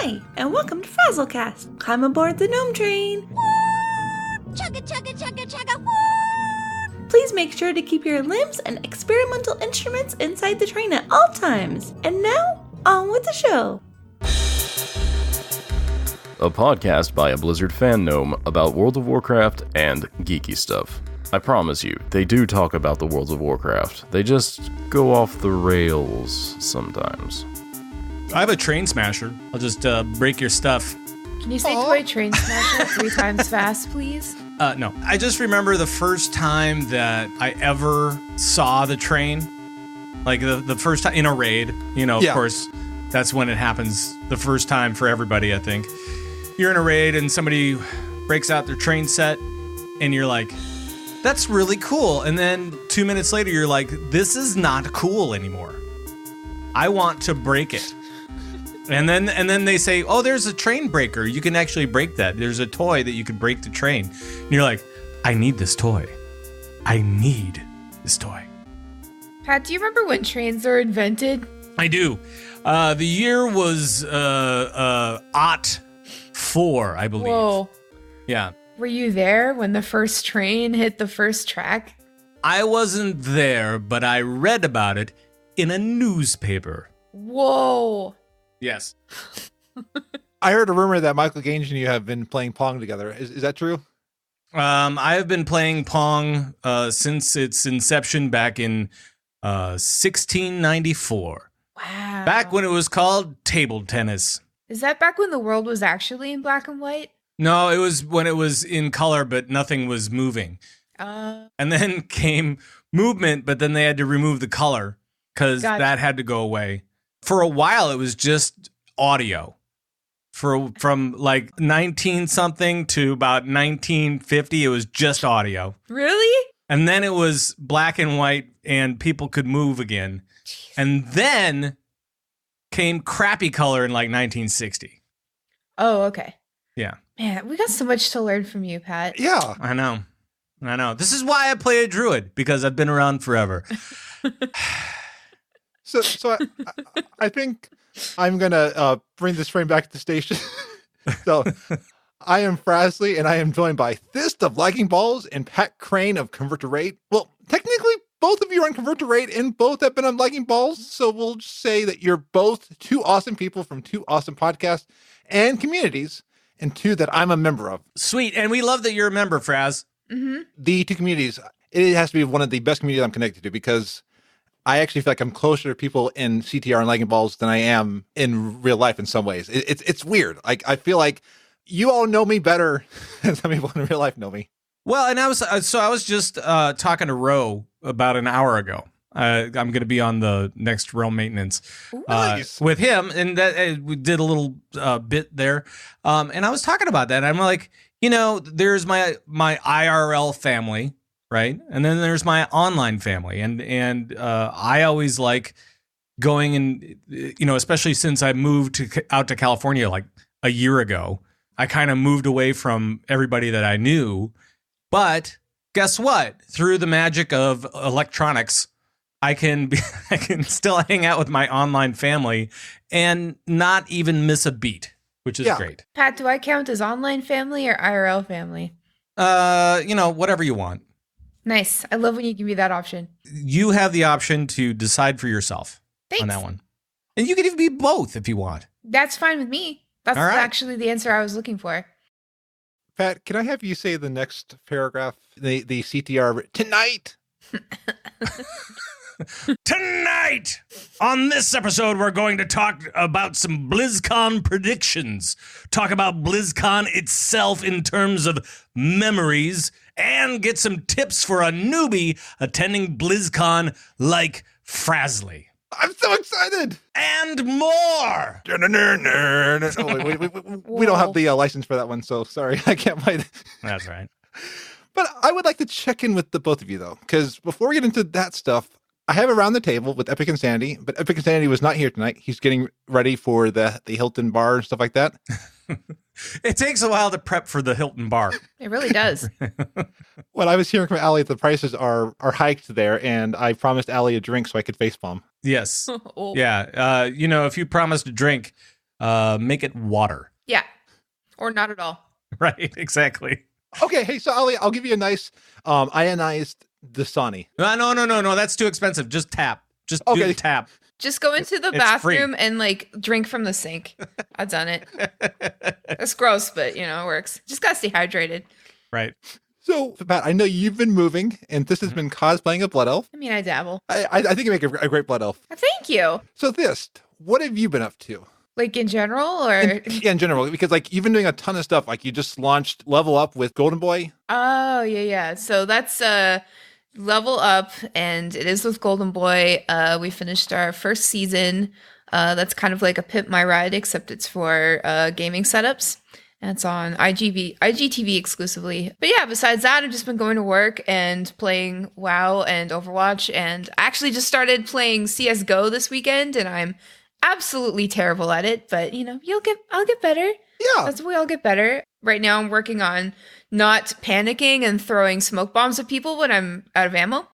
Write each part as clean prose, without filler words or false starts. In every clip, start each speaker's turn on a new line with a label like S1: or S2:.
S1: Hi, and welcome to FrazlCast. Climb aboard the Gnome Train.
S2: Woo! Chugga, chugga, chugga, chugga, woo!
S1: Please make sure to keep your limbs and experimental instruments inside the train at all times. And now, on with the show.
S3: A podcast by a Blizzard fan gnome about World of Warcraft and geeky stuff. I promise you, they do talk about the World of Warcraft. They just go off the rails sometimes.
S4: I have a train smasher. I'll just break your stuff.
S5: Can you say toy train smasher 3 times fast, please?
S4: No. I just remember the first time that I ever saw the train. Like the first time in a raid. You know, of course, that's when it happens the first time for everybody, I think. You're in a raid and somebody breaks out their train set and you're like, that's really cool. And then 2 minutes later, you're like, this is not cool anymore. I want to break it. And then they say, oh, there's a train breaker. You can actually break that. There's a toy that you can break the train. And you're like, I need this toy. I need this toy.
S5: Pat, do you remember when trains were invented?
S4: I do. The year was Ot 4, I believe.
S5: Whoa.
S4: Yeah.
S5: Were you there when the first train hit the first track?
S4: I wasn't there, but I read about it in a newspaper.
S5: Whoa.
S4: Yes.
S6: I heard a rumor that Michael Gange and you have been playing Pong together. Is that true?
S4: I have been playing Pong since its inception back in 1694.
S5: Wow.
S4: Back when it was called table tennis.
S5: Is that back when the world was actually in black and white?
S4: No, it was when it was in color, but nothing was moving. And then came movement, but then they had to remove the color because that had to go away. For a while, it was just audio. From like 19-something to about 1950, it was just audio.
S5: Really?
S4: And then it was black and white, and people could move again. Jeez. And then came crappy color in like 1960.
S5: Oh, okay.
S4: Yeah.
S5: Man, we got so much to learn from you, Pat.
S6: Yeah.
S4: I know. This is why I play a druid, because I've been around forever.
S6: So I think I'm going to bring this frame back to the station. So I am Frazley, and I am joined by Thyst of Lagging Balls and Pat Krane of Convert to Raid. Well, technically, both of you are on Convert to Raid, and both have been on Lagging Balls, so we'll just say that you're both two awesome people from two awesome podcasts and communities, and two that I'm a member of.
S4: Sweet, and we love that you're a member, Fraz.
S5: Mm-hmm.
S6: The two communities, it has to be one of the best communities I'm connected to, because I actually feel like I'm closer to people in CTR and Lagging Balls than I am in real life in some ways. It's weird. Like, I feel like you all know me better than some people in real life know me.
S4: Well, and I was just talking to Ro about an hour ago. I'm going to be on the next Realm Maintenance with him, and that we did a little bit there. And I was talking about that. And I'm like, there's my IRL family, right? And then there's my online family, and I always like going and especially since I moved out to California like a year ago, I kind of moved away from everybody that I knew. But guess what? Through the magic of electronics, I can still hang out with my online family and not even miss a beat, which is great.
S5: Pat, do I count as online family or IRL family?
S4: Whatever you want.
S5: Nice. I love when you give me that option.
S4: You have the option to decide for yourself.
S5: Thanks.
S4: On that one. And you can even be both if you want.
S5: That's fine with me. That's
S4: All right.
S5: actually the answer I was looking for.
S6: Pat, can I have you say the next paragraph, the CTR, tonight?
S4: Tonight, on this episode, we're going to talk about some BlizzCon predictions, talk about BlizzCon itself in terms of memories, and get some tips for a newbie attending BlizzCon like Frazley.
S6: I'm so excited!
S4: And more!
S6: We don't have the license for that one, so sorry, I can't play it.
S4: That's right.
S6: But I would like to check in with the both of you, though, because before we get into that stuff, I have around the table with Epicinsanity, but Epicinsanity was not here tonight. He's getting ready for the Hilton bar and stuff like that.
S4: It takes a while to prep for the Hilton bar.
S5: It really does.
S6: Well, I was hearing from Allie that the prices are hiked there, and I promised Allie a drink so I could facepalm.
S4: Yes.
S5: Oh.
S4: Yeah. If you promised a drink, make it water.
S5: Yeah. Or not at all.
S4: Right, exactly.
S6: Okay, hey, so I'll give you a nice ionized Dasani.
S4: No, that's too expensive. Just tap. Just do the tap.
S5: Just go into the bathroom and like drink from the sink. I've done it. It's gross, but it works. Just gotta stay hydrated.
S4: Right.
S6: So, Pat, I know you've been moving, and this has been cosplaying a blood elf.
S5: I mean, I dabble.
S6: I think you make a great blood elf.
S5: Thank you.
S6: So Thyst, what have you been up to?
S5: Like in general, or
S6: in general, because like you've been doing a ton of stuff. Like you just launched Level Up with Golden Boy.
S5: Oh yeah. So that's Level Up, and it is with Golden Boy. We finished our first season. That's kind of like a Pimp My Ride, except it's for gaming setups. And it's on IGTV exclusively. But yeah, besides that, I've just been going to work and playing WoW and Overwatch, and I actually just started playing CS:GO this weekend, and I'm absolutely terrible at it, but I'll get better.
S6: Yeah.
S5: That's the way I'll get better. Right now I'm working on not panicking and throwing smoke bombs at people when I'm out of ammo.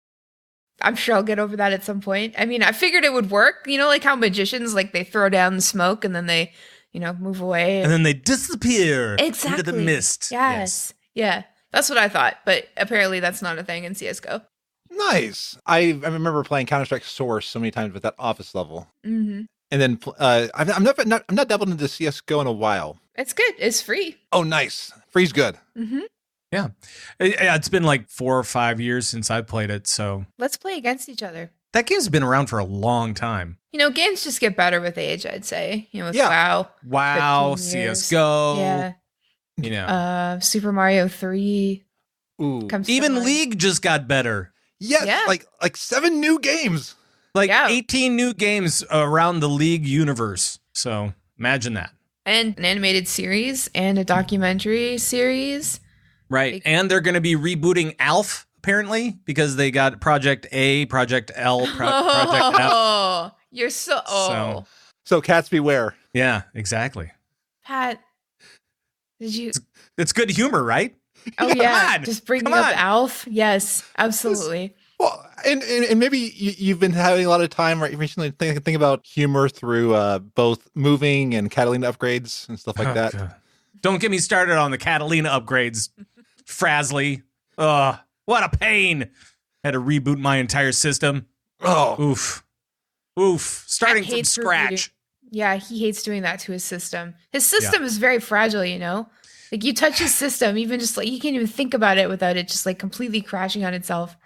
S5: I'm sure I'll get over that at some point. I mean, I figured it would work, like how magicians, like they throw down the smoke and then they, move away.
S4: And then they disappear
S5: exactly.
S4: into the mist.
S5: Yes. Yeah. That's what I thought, but apparently that's not a thing in CS:GO.
S6: Nice. I remember playing Counter-Strike Source so many times with that office level.
S5: Mm-hmm.
S6: And then I'm not dabbled into CS:GO in a while.
S5: It's good. It's free.
S6: Oh, nice. Free's good.
S5: Mm-hmm.
S4: Yeah. It's been like 4 or 5 years since I played it, so
S5: Let's play against each other.
S4: that game's been around for a long time.
S5: Games just get better with age, I'd say. With WoW.
S4: WoW,
S5: 15 years.
S4: CS:GO.
S5: Yeah. Super Mario 3.
S6: Ooh.
S4: Even League just got better.
S6: Yes.
S5: Yeah.
S6: Like 7 new games.
S4: 18 new games around the League universe. So imagine that.
S5: And an animated series and a documentary series.
S4: Right. And they're going to be rebooting ALF, apparently, because they got Project A, Project L, Project F.
S5: Oh, you're so...
S6: So cats beware.
S4: Yeah, exactly.
S5: Pat, did you...
S4: It's good humor, right?
S5: Oh, yeah.
S4: on,
S5: Just bringing
S4: come
S5: up
S4: on.
S5: ALF. Yes, absolutely.
S6: Well, and maybe you've been having a lot of time recently to think about humor through both moving and Catalina upgrades and stuff like that.
S4: God. Don't get me started on the Catalina upgrades, Frazley. Ugh, what a pain. Had to reboot my entire system.
S6: Oh,
S4: Oof. Starting from
S5: hates
S4: scratch.
S5: Yeah, he hates doing that to his system. His system is very fragile, Like you touch his system, even just like you can't even think about it without it just like completely crashing on itself.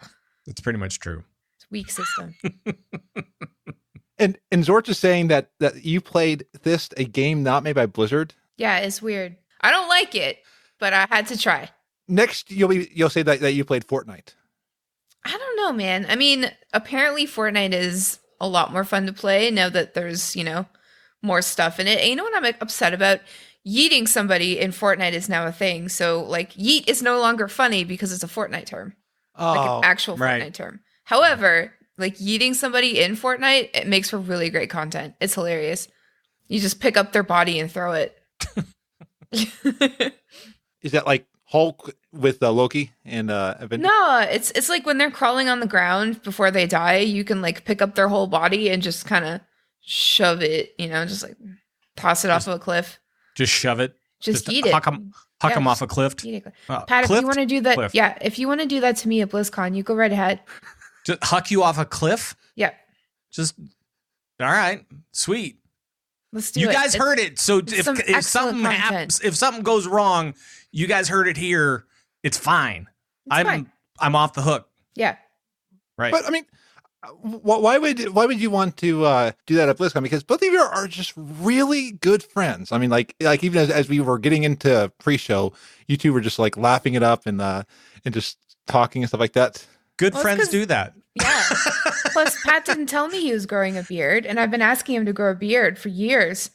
S4: It's pretty much true.
S5: It's a weak system.
S6: and Zorch is saying that you played Thyst, a game not made by Blizzard.
S5: Yeah, it's weird. I don't like it, but I had to try.
S6: Next, you'll say that you played Fortnite.
S5: I don't know, man. I mean, apparently Fortnite is a lot more fun to play now that there's, more stuff in it. And you know what I'm upset about? Yeeting somebody in Fortnite is now a thing. So, like, yeet is no longer funny because it's a Fortnite term. Like an actual Fortnite term. However, like, yeeting somebody in Fortnite, it makes for really great content. It's hilarious. You just pick up their body and throw it.
S6: Is that like Hulk with Loki and Avengers?
S5: No, it's like when they're crawling on the ground before they die, you can like pick up their whole body and just kind of shove it, just like toss it off of a cliff.
S4: Just shove it.
S5: Just eat it.
S4: Huck them off a cliff.
S5: Eat it. Pat, if you want to do that, if you want to do that to me at BlizzCon, you go right ahead.
S4: Just huck you off a cliff?
S5: Yeah.
S4: Just, all right, sweet.
S5: Let's do
S4: it. You guys
S5: It's
S4: heard it. So
S5: some
S4: if something
S5: excellent
S4: happens, if something goes wrong, you guys heard it here. It's fine.
S5: Fine.
S4: I'm off the hook.
S5: Yeah.
S4: Right.
S6: But I mean, why would you want to do that at BlizzCon? Because both of you are just really good friends. I mean, like even as we were getting into pre-show, you two were just like laughing it up and just talking and stuff like that.
S4: Good friends do that.
S5: Yeah. Plus, Pat didn't tell me he was growing a beard, and I've been asking him to grow a beard for years.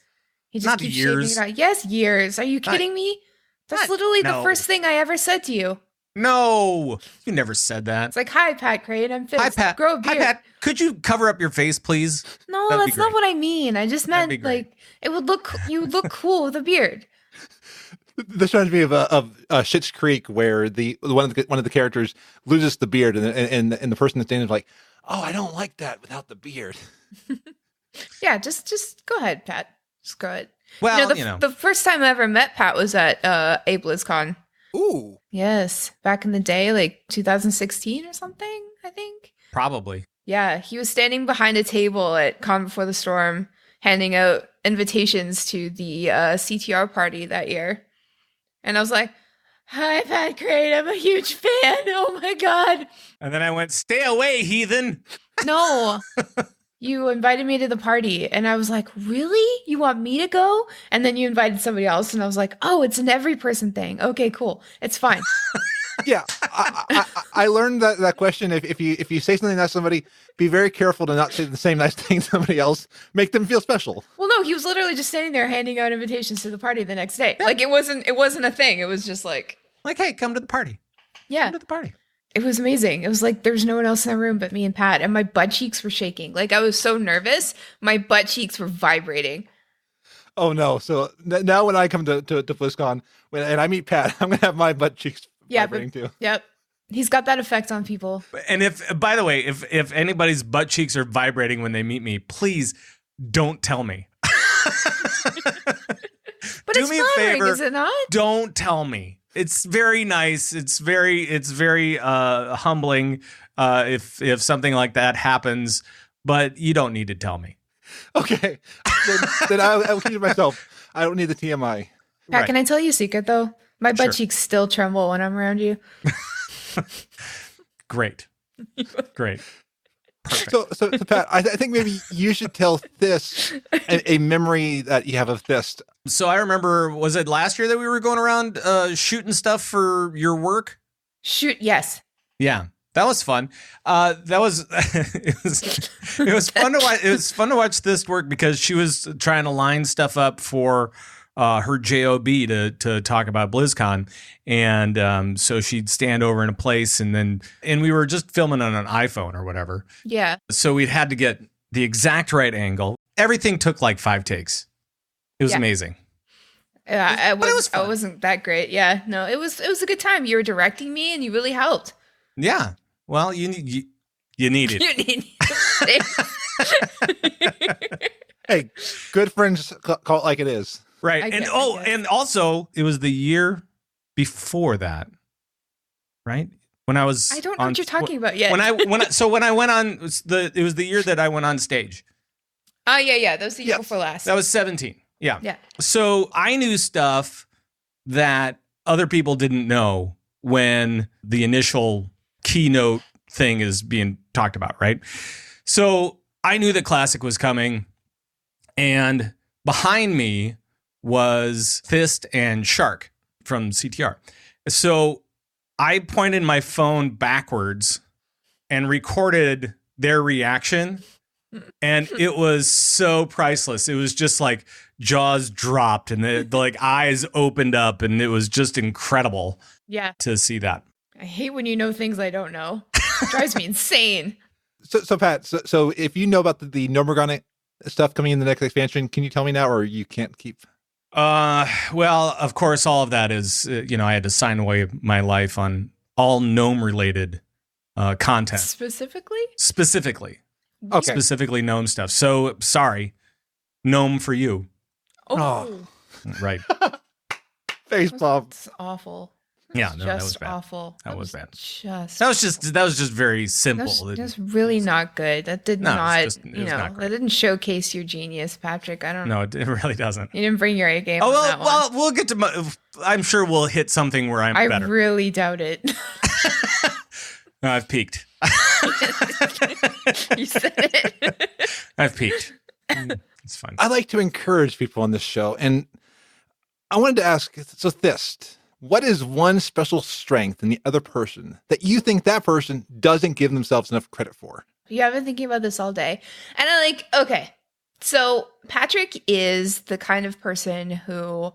S5: He just keeps shaving it out. Yes, years. Are you kidding me? That's literally the first thing I ever said to you.
S4: No, you never said that.
S5: It's like, hi, Pat Krane. I'm Fizz.
S4: Hi, Pat.
S5: Grow a beard.
S4: Hi, Pat. Could you cover up your face, please?
S5: No, that's not what I mean. I just meant like it would look. You would look cool with a beard.
S6: This reminds me of Schitt's Creek, where one of the characters loses the beard, and the person that's standing is like, "Oh, I don't like that without the beard."
S5: Yeah, just go ahead, Pat. Just grow it.
S4: Well,
S5: the first time I ever met Pat was at a BlizzCon.
S6: Ooh.
S5: Yes, back in the day, like 2016 or something, I think.
S4: probably.
S5: Yeah, he was standing behind a table at Con Before the Storm, handing out invitations to the CTR party that year. And I was like, "Hi, Pat Crane, I'm a huge fan. Oh my god."
S4: And then I went, "Stay away, heathen."
S5: No. You invited me to the party, and I was like, "Really? You want me to go?" And then you invited somebody else, and I was like, "Oh, it's an every person thing. Okay, cool. It's fine."
S6: Yeah, I learned that question. If you say something nice to somebody, be very careful to not say the same nice thing to somebody else. Make them feel special.
S5: Well, no, he was literally just standing there handing out invitations to the party the next day. Like it wasn't a thing. It was just like,
S4: Hey, come to the party.
S5: yeah.
S4: Come to the party.
S5: It was amazing. It was like there's no one else in the room but me and Pat, and my butt cheeks were shaking. Like I was so nervous, my butt cheeks were vibrating.
S6: Oh no! So now when I come to BlizzCon and I meet Pat, I'm gonna have my butt cheeks vibrating too.
S5: Yep. He's got that effect on people.
S4: And by the way, if anybody's butt cheeks are vibrating when they meet me, please don't tell me.
S5: But
S4: Do
S5: it's
S4: me a
S5: flattering,
S4: favor.
S5: is it not?
S4: Don't tell me. It's very nice. It's very humbling if something like that happens, but you don't need to tell me.
S6: Okay, then I'll keep it to myself. I don't need the TMI.
S5: Pat,
S4: Right.
S5: can I tell you a secret though? My butt
S4: Sure.
S5: cheeks still tremble when I'm around you.
S4: Great. Perfect.
S6: So Pat, I think maybe you should tell Thyst a memory that you have of Thyst.
S4: So I remember, was it last year that we were going around shooting stuff for your work?
S5: Shoot, yes.
S4: Yeah, that was fun. That was it was fun to watch. It was fun to watch this work because she was trying to line stuff up for her job to talk about BlizzCon, and so she'd stand over in a place, and we were just filming on an iPhone or whatever.
S5: Yeah.
S4: So we had to get the exact right angle. Everything took like 5 takes. It was amazing.
S5: Yeah,
S4: But it was
S5: I
S4: fun.
S5: wasn't that great. Yeah, no, it was a good time. You were directing me, and you really helped.
S4: Yeah. Well, you need it.
S5: You need.
S6: Hey, good friends call it like it is.
S4: Right.
S5: I
S4: And
S5: guess, I guess.
S4: and also it was the year before that. Right? When I was
S5: I don't know what you're talking about yet.
S4: When I went on it was the year that I went on stage.
S5: Oh yeah, that was the year
S6: Yes.
S5: before last.
S4: That was 17. Yeah.
S5: Yeah.
S4: So I knew stuff that other people didn't know when the initial keynote thing is being talked about, right? So I knew that Classic was coming, and behind me was Thyst and Shark from CTR. So I pointed my phone backwards and recorded their reaction, and it was so priceless. It was just like jaws dropped and the like eyes opened up, and it was just incredible
S5: Yeah.
S4: to see that.
S5: I hate when you know things I don't know. It drives me insane.
S6: So Pat, so if you know about the Gnomergon stuff coming in the next expansion, can you tell me now, or you can't keep?
S4: Well, of course, all of that is, I had to sign away my life on all gnome related content,
S5: Specifically?
S4: specifically
S6: Okay.
S4: gnome stuff. So sorry, gnome for you.
S5: Oh,
S4: Right.
S6: Face palm.
S5: it's awful.
S4: Yeah,
S5: It's
S4: no, that
S5: just
S4: was bad.
S5: awful.
S4: That was bad.
S5: Just
S4: That was just very simple.
S5: That's really not good. That did
S4: No, it's
S5: not,
S4: just- it was not great.
S5: that didn't showcase your genius, Patrick. I don't know.
S4: No, it really doesn't.
S5: You didn't bring your A game
S4: Oh,
S5: on that
S4: well,
S5: one.
S4: we'll get to I'm sure we'll hit something where I'm
S5: I
S4: better.
S5: really doubt it.
S4: No, I've peaked.
S5: You said it.
S4: I've peaked. It's fun.
S6: I like to encourage people on this show, and I wanted to ask, so Thyst, what is one special strength in the other person that you think that person doesn't give themselves enough credit for?
S5: Yeah, I've been thinking about this all day. And okay. So Patrick is the kind of person who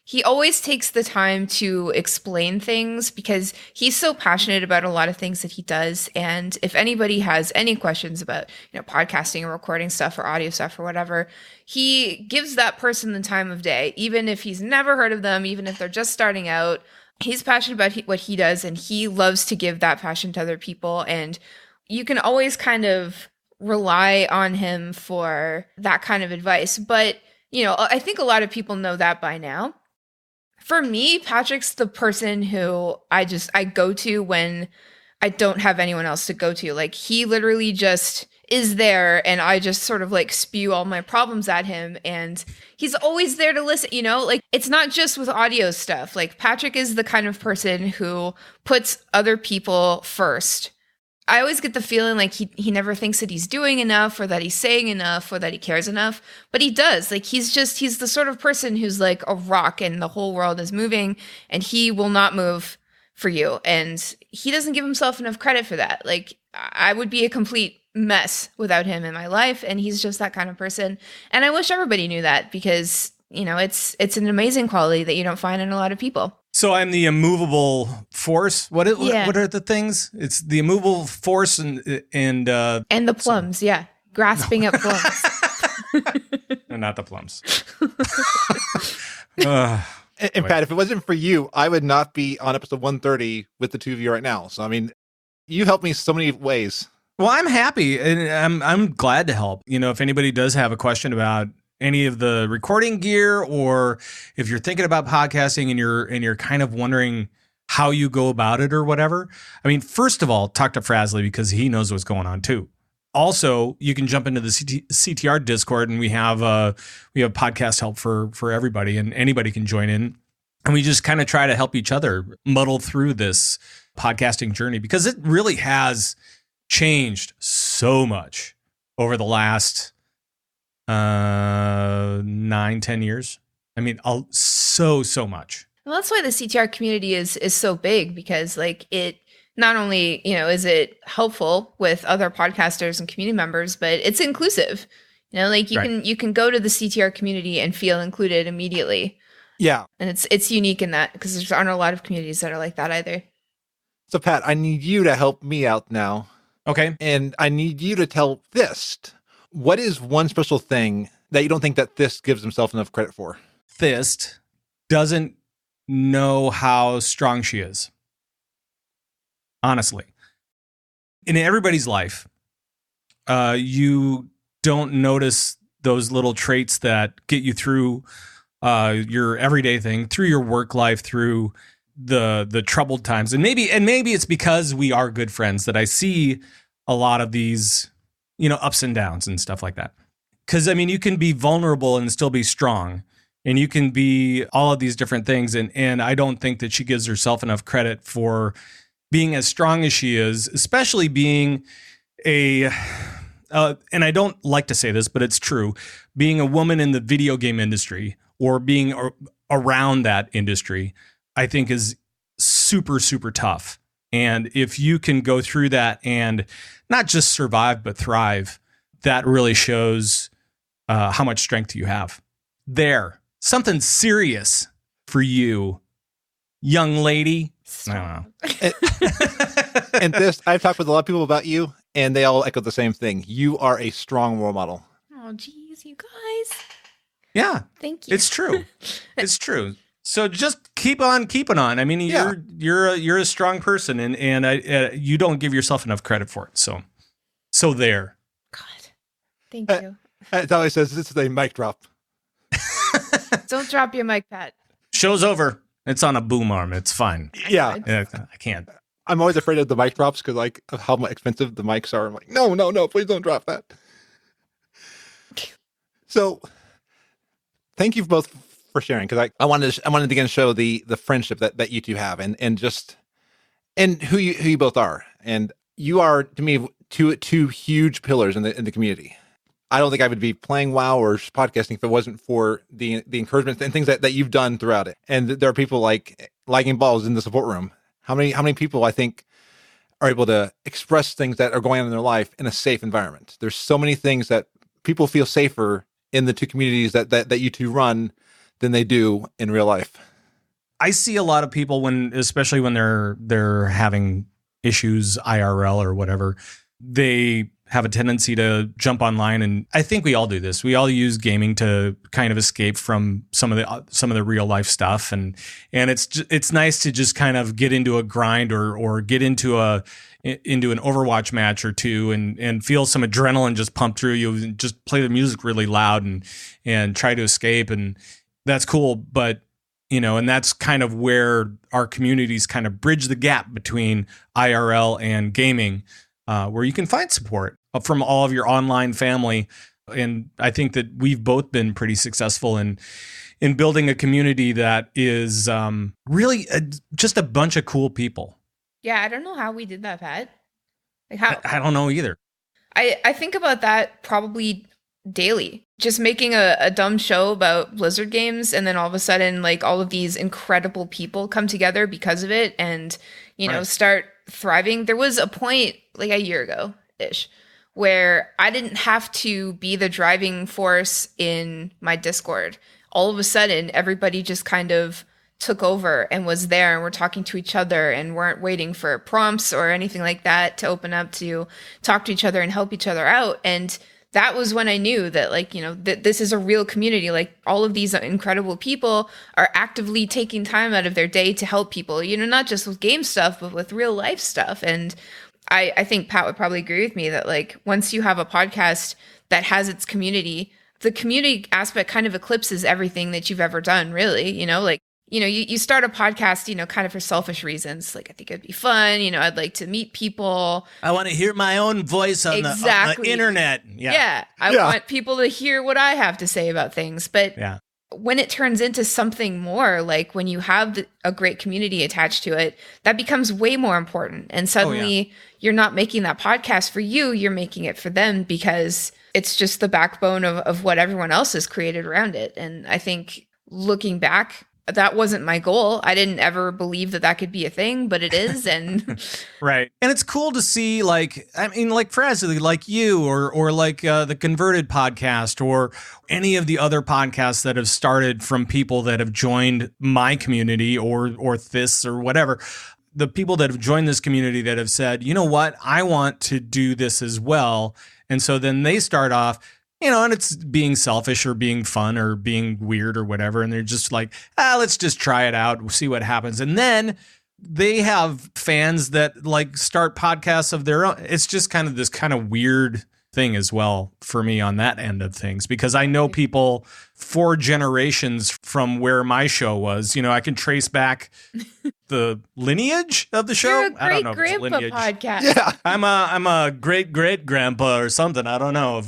S5: he always takes the time to explain things because he's so passionate about a lot of things that he does. And if anybody has any questions about, podcasting or recording stuff or audio stuff or whatever, he gives that person the time of day, even if he's never heard of them, even if they're just starting out. He's passionate about what he does, and he loves to give that passion to other people. And you can always kind of rely on him for that kind of advice. But I think a lot of people know that by now. For me, Patrick's the person who I go to when I don't have anyone else to go to. Like, he literally just is there, and I just sort of like spew all my problems at him, and he's always there to listen, like, it's not just with audio stuff. Like, Patrick is the kind of person who puts other people first. I always get the feeling like he never thinks that he's doing enough, or that he's saying enough, or that he cares enough, but he does. Like, he's the sort of person who's like a rock and the whole world is moving and he will not move for you. And he doesn't give himself enough credit for that. Like, I would be a complete mess without him in my life, and he's just that kind of person. And I wish everybody knew that, because it's an amazing quality that you don't find in a lot of people.
S4: So I'm the immovable force. What are the things? It's the immovable force and
S5: the plums. Yeah, grasping at plums.
S4: No, not the plums.
S6: In fact, if it wasn't for you, I would not be on episode 130 with the two of you right now. So I mean, you helped me so many ways.
S4: Well, I'm happy, and I'm glad to help. If anybody does have a question about any of the recording gear, or if you're thinking about podcasting and you're kind of wondering how you go about it or whatever, I mean, first of all, talk to Frazley, because he knows what's going on too. Also, you can jump into the CTR Discord, and we have podcast help for everybody, and anybody can join in. And we just kind of try to help each other muddle through this podcasting journey, because it really has changed so much over the last 9-10 years. I mean, so much.
S5: Well, that's why the CTR community is so big, because like, it not only, is it helpful with other podcasters and community members, but it's inclusive. Like, you can go to the CTR community and feel included immediately.
S6: Yeah.
S5: And it's unique in that, because there aren't a lot of communities that are like that either.
S6: So Pat, I need you to help me out now.
S4: Okay.
S6: And I need you to tell Thyst, what is one special thing that you don't think that Thyst gives himself enough credit for?
S4: Thyst doesn't know how strong she is. Honestly. In everybody's life, you don't notice those little traits that get you through your everyday thing, through your work life, through the troubled times. And maybe it's because we are good friends that I see a lot of these, ups and downs and stuff like that. Because, I mean, you can be vulnerable and still be strong, and you can be all of these different things. And I don't think that she gives herself enough credit for being as strong as she is, especially being and I don't like to say this, but it's true, being a woman in the video game industry, or being around that industry, I think is super, super tough. And if you can go through that and not just survive, but thrive, that really shows how much strength you have. There, something serious for you, young lady. I don't know.
S6: And this, I've talked with a lot of people about you, and they all echo the same thing. You are a strong role model.
S5: Oh, geez, you guys.
S4: Yeah.
S5: Thank you.
S4: It's true. It's true. So just keep on keeping on. I mean, you're a strong person, and you don't give yourself enough credit for it. So there.
S5: God, thank you.
S6: It always says this is a mic drop.
S5: Don't drop your mic, Pat.
S4: Show's over. It's on a boom arm. It's fine.
S6: Yeah.
S4: I can't.
S6: I'm always afraid of the mic drops, because like of how expensive the mics are. I'm like, no, please don't drop that. So thank you both for sharing, because I wanted to again show the friendship that you two have, and who you both are. And you are, to me, two huge pillars in the community. I don't think I would be playing WoW or podcasting if it wasn't for the encouragement and things that you've done throughout it. And there are people like Lagging Balls in the support room. How many people I think are able to express things that are going on in their life in a safe environment? There's so many things that people feel safer in the two communities that you two run than they do in real life.
S4: I see a lot of people especially when they're having issues IRL or whatever, they have a tendency to jump online, and I think we all do this. We all use gaming to kind of escape from some of the real life stuff, and it's nice to just kind of get into a grind or get into an Overwatch match or two and feel some adrenaline just pump through you, and just play the music really loud and try to escape, and that's cool. But and that's kind of where our communities kind of bridge the gap between IRL and gaming, where you can find support from all of your online family. And I think that we've both been pretty successful in building a community that is really just a bunch of cool people.
S5: Yeah, I don't know how we did that, Pat. Like how?
S4: I don't know either.
S5: I think about that probably daily. Just making a dumb show about Blizzard games, and then all of a sudden, like, all of these incredible people come together because of it, and start thriving. There was a point like a year ago-ish where I didn't have to be the driving force in my Discord. All of a sudden, everybody just kind of took over and was there, and we're talking to each other and weren't waiting for prompts or anything like that to open up to talk to each other and help each other out. And that was when I knew that, like, that this is a real community. Like, all of these incredible people are actively taking time out of their day to help people, not just with game stuff, but with real life stuff. And I think Pat would probably agree with me that, like, once you have a podcast that has its community, the community aspect kind of eclipses everything that you've ever done, really. You start a podcast, kind of for selfish reasons. Like, I think it'd be fun. I'd like to meet people.
S4: I want to hear my own voice on the internet.
S5: Yeah. I want people to hear what I have to say about things. But when it turns into something more, like when you have a great community attached to it, that becomes way more important. And suddenly you're not making that podcast for you. You're making it for them, because it's just the backbone of what everyone else has created around it. And I think looking back, that wasn't my goal. I didn't ever believe that could be a thing, but it is. And
S4: right. And it's cool to see, like Frazley, like you, or like the Converted podcast, or any of the other podcasts that have started from people that have joined my community or Thyst or whatever. The people that have joined this community that have said, you know what, I want to do this as well. And so then they start off, and it's being selfish or being fun or being weird or whatever. And they're just like, let's just try it out. We'll see what happens. And then they have fans that, like, start podcasts of their own. It's just kind of this kind of weird thing as well for me on that end of things, because I know people 4 generations from where my show was. I can trace back the lineage of the show.
S5: You're a
S4: I don't know
S5: great
S4: if it's
S5: grandpa
S4: lineage.
S5: podcast.
S6: Yeah.
S4: I'm a great grandpa or something. I don't know of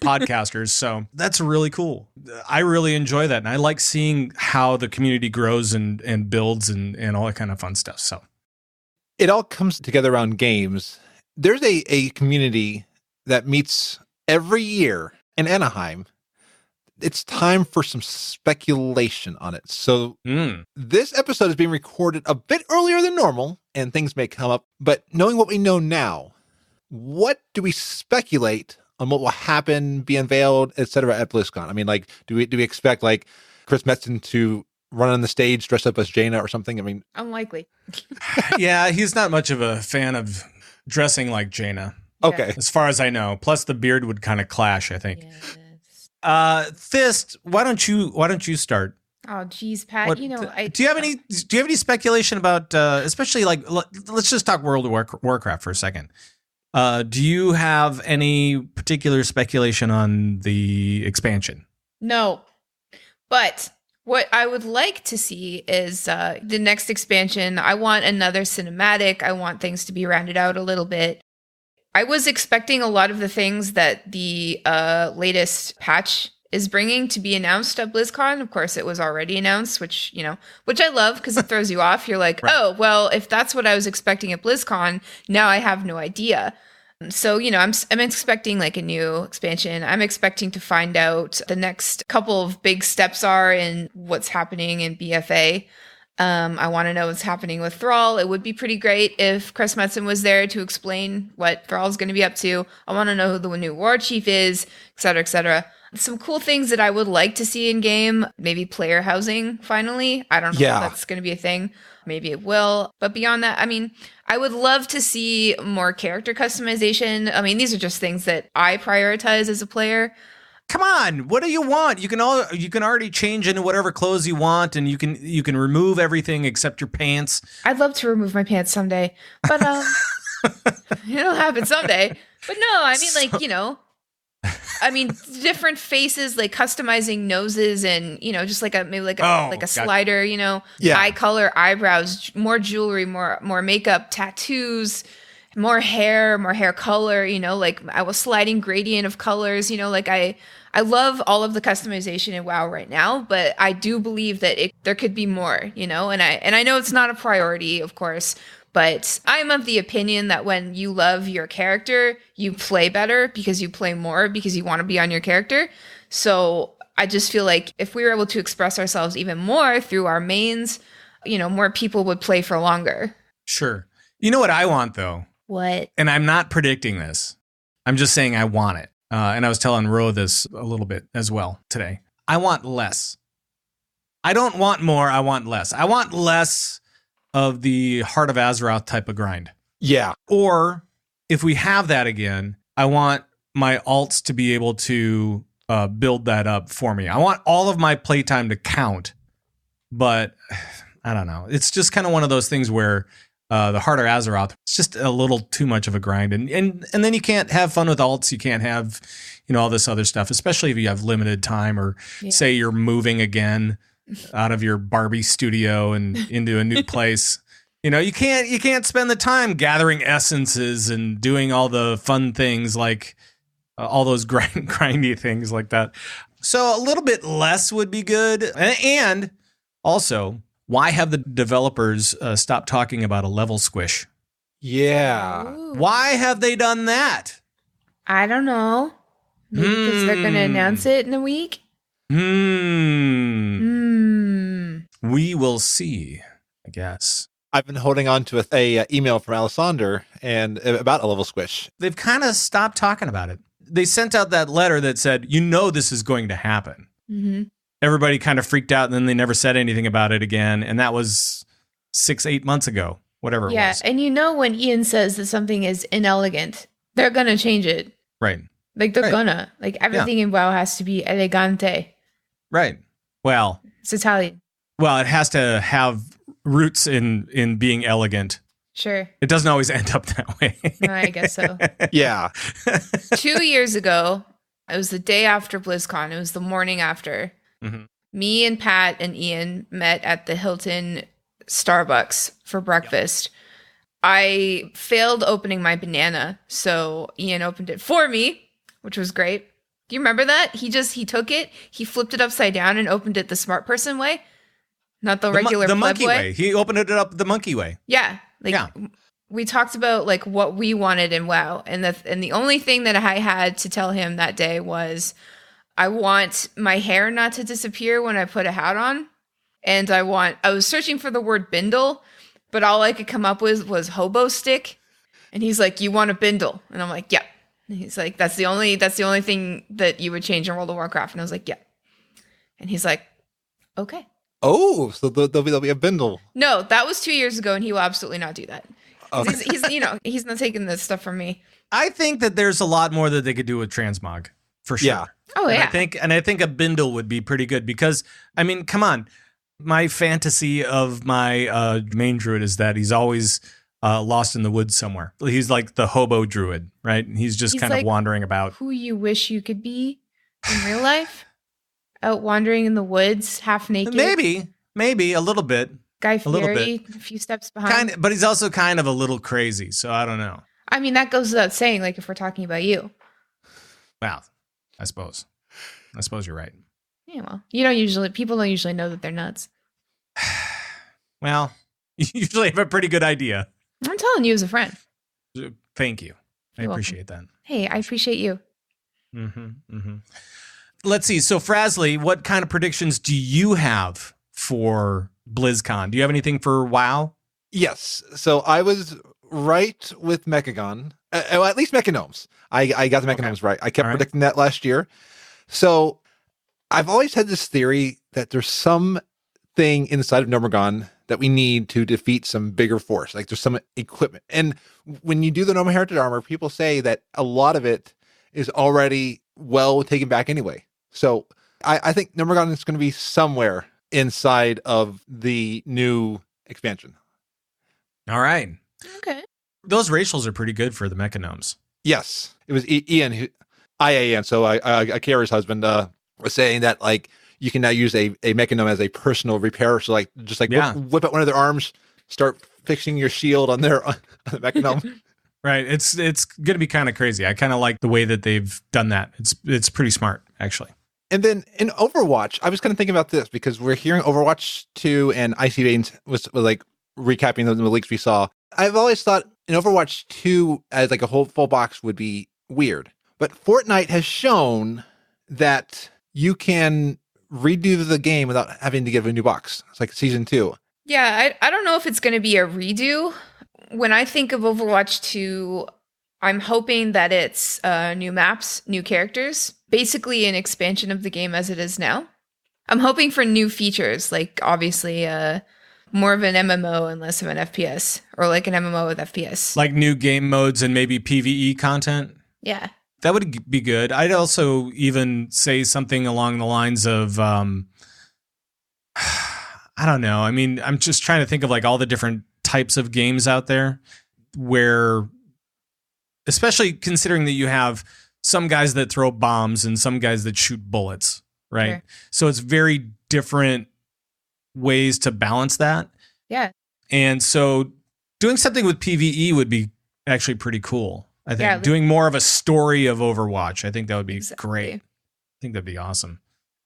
S4: podcasters. So that's really cool. I really enjoy that, and I like seeing how the community grows and builds and all that kind of fun stuff. So
S6: it all comes together around games. There's a community that meets every year in Anaheim. It's time for some speculation on it. So this episode is being recorded a bit earlier than normal, and things may come up. But knowing what we know now, what do we speculate on what will happen, be unveiled, etc. at BlizzCon? I mean, like, do we expect, like, Chris Metzen to run on the stage dressed up as Jaina or something? I mean,
S5: unlikely.
S4: Yeah, he's not much of a fan of dressing like Jaina.
S6: Okay.
S4: As far as I know. Plus the beard would kind of clash, I think.
S5: Yes.
S4: Thyst, why don't you start?
S5: Oh, geez, Pat.
S4: Do you have any speculation about especially, like, let's just talk World of Warcraft for a second. Do you have any particular speculation on the expansion?
S5: No. But what I would like to see is the next expansion. I want another cinematic. I want things to be rounded out a little bit. I was expecting a lot of the things that the latest patch is bringing to be announced at BlizzCon. Of course, it was already announced, which I love, because it throws you off. You're like, right. Oh, well, if that's what I was expecting at BlizzCon, now I have no idea. So, I'm expecting, like, a new expansion. I'm expecting to find out the next couple of big steps are in what's happening in BFA. I want to know what's happening with Thrall. It would be pretty great if Chris Metzen was there to explain what Thrall's going to be up to. I want to know who the new war chief is, et cetera, et cetera. Some cool things that I would like to see in game, maybe player housing finally. I don't know if that's going to be a thing. Maybe it will. But beyond that, I mean, I would love to see more character customization. I mean, these are just things that I prioritize as a player.
S4: Come on, what do you want? You can already change into whatever clothes you want, and you can remove everything except your pants.
S5: I'd love to remove my pants someday, but it'll happen someday. But no, I mean, like, you know, I mean, different faces, like customizing noses, and you know, just like a slider, you know, eye color, eyebrows, more jewelry, more makeup, tattoos, more hair color, you know, like I was sliding gradient of colors, you know, like I love all of the customization in WoW right now, but I do believe that there could be more, you know, and I know it's not a priority, of course, but I'm of the opinion that when you love your character, you play better because you play more because you want to be on your character. So I just feel like if we were able to express ourselves even more through our mains, you know, more people would play for longer.
S4: Sure. You know what I want though?
S5: What?
S4: And I'm not predicting this. I'm just saying I want it. And I was telling Ro this a little bit as well today. I want less. I don't want more. I want less. I want less of the Heart of Azeroth type of grind.
S6: Yeah.
S4: Or if we have that again, I want my alts to be able to build that up for me. I want all of my playtime to count, but I don't know. It's just kind of one of those things where the Heart of Azeroth, it's just a little too much of a grind. And then you can't have fun with alts. You can't have, you know, all this other stuff, especially if you have limited time or say you're moving again out of your Barbie studio and into a new place. You know, you can't spend the time gathering essences and doing all the fun things like all those grindy things like that. So a little bit less would be good. And also, why have the developers stopped talking about a level squish?
S6: Yeah.
S5: Ooh.
S4: Why have they done that?
S5: I don't know. Maybe because they're going to announce it in a week?
S4: We will see, I guess.
S6: I've been holding on to a email from Alessander and about a level squish.
S4: They've kind of stopped talking about it. They sent out that letter that said, you know, this is going to happen.
S5: Mm-hmm.
S4: Everybody kind of freaked out, and then they never said anything about it again. And that was 6-8 months ago, whatever it was.
S5: Yeah, and you know when Ian says that something is inelegant, they're going to change it.
S4: Right.
S5: Like, they're gonna. Like, everything in WoW has to be elegante.
S4: Right. Well.
S5: It's Italian.
S4: Well, it has to have roots in being elegant.
S5: Sure.
S4: It doesn't always end up that way.
S5: No, I guess so.
S6: Yeah.
S5: 2 years ago, it was the day after BlizzCon. It was the morning after.
S4: Mm-hmm.
S5: Me and Pat and Ian met at the Hilton Starbucks for breakfast. Yep. I failed opening my banana, so Ian opened it for me, which was great. Do you remember that? He took it, he flipped it upside down and opened it the smart person way, not the regular
S4: the
S5: pleb
S4: monkey way. He opened it up the monkey way.
S5: Yeah, we talked about like what we wanted in WoW, and the only thing that I had to tell him that day was, I want my hair not to disappear when I put a hat on, and I was searching for the word bindle, but all I could come up with was hobo stick, and he's like, "You want a bindle?" And I'm like, "Yeah." And he's like, that's the only thing that you would change in World of Warcraft. And I was like, "Yeah." And he's like, "Okay."
S6: Oh, so there'll be a bindle.
S5: No, that was 2 years ago, and he will absolutely not do that. Okay. He's not taking this stuff from me.
S4: I think that there's a lot more that they could do with transmog, for sure.
S6: Yeah.
S5: Oh, yeah.
S4: And I think a bindle would be pretty good because, I mean, come on. My fantasy of my main druid is that he's always lost in the woods somewhere. He's like the hobo druid, right? He's just kind of wandering about.
S5: Who you wish you could be in real life? Out wandering in the woods, half naked.
S4: Maybe a little bit.
S5: Guy Fieri, a few steps behind.
S4: But he's also kind of a little crazy, so I don't know.
S5: I mean, that goes without saying, like, if we're talking about you.
S4: Well, I suppose you're right.
S5: Yeah, well, people don't usually know that they're nuts.
S4: Well, you usually have a pretty good idea.
S5: I'm telling you as a friend.
S4: Thank you. I
S5: You're
S4: appreciate
S5: welcome.
S4: that.
S5: Hey, I appreciate you.
S4: Let's see. So, Frazley, what kind of predictions do you have for BlizzCon? Do you have anything for WoW?
S6: Yes. So I was right with Mechagon. Well, at least Mechagnomes. I got the Mechagnomes right. I kept predicting that last year. So I've always had this theory that there's some thing inside of Gnomeregan that we need to defeat some bigger force. Like there's some equipment. And when you do the Gnome Heritage Armor, people say that a lot of it is already well taken back anyway. So I think Gnomeregan is going to be somewhere inside of the new expansion.
S4: All right.
S5: Okay.
S4: Those racials are pretty good for the Mechanomes.
S6: Yes. It was Ian, IAN, so Akira's husband, was saying that like you can now use a Mechanome as a personal repair. So like just like whip out one of their arms, start fixing your shield on the Mechanome.
S4: Right. It's going to be kind of crazy. I kind of like the way that they've done that. It's pretty smart, actually.
S6: And then in Overwatch, I was kind of thinking about this because we're hearing Overwatch 2 and Icy Veins was like recapping the leaks we saw. I've always thought in Overwatch 2 as like a whole full box would be weird. But Fortnite has shown that you can redo the game without having to give a new box. It's like season 2.
S5: Yeah, I don't know if it's going to be a redo. When I think of Overwatch 2, I'm hoping that it's new maps, new characters, basically an expansion of the game as it is now. I'm hoping for new features, like obviously more of an MMO and less of an FPS, or like an MMO with FPS.
S4: Like new game modes and maybe PvE content?
S5: Yeah.
S4: That would be good. I'd also even say something along the lines of, I don't know. I mean, I'm just trying to think of like all the different types of games out there where, especially considering that you have some guys that throw bombs and some guys that shoot bullets, right? Sure. So it's very different ways to balance that.
S5: Yeah.
S4: And so doing something with PvE would be actually pretty cool. I think doing more of a story of Overwatch. I think that would be great. I think that'd be awesome.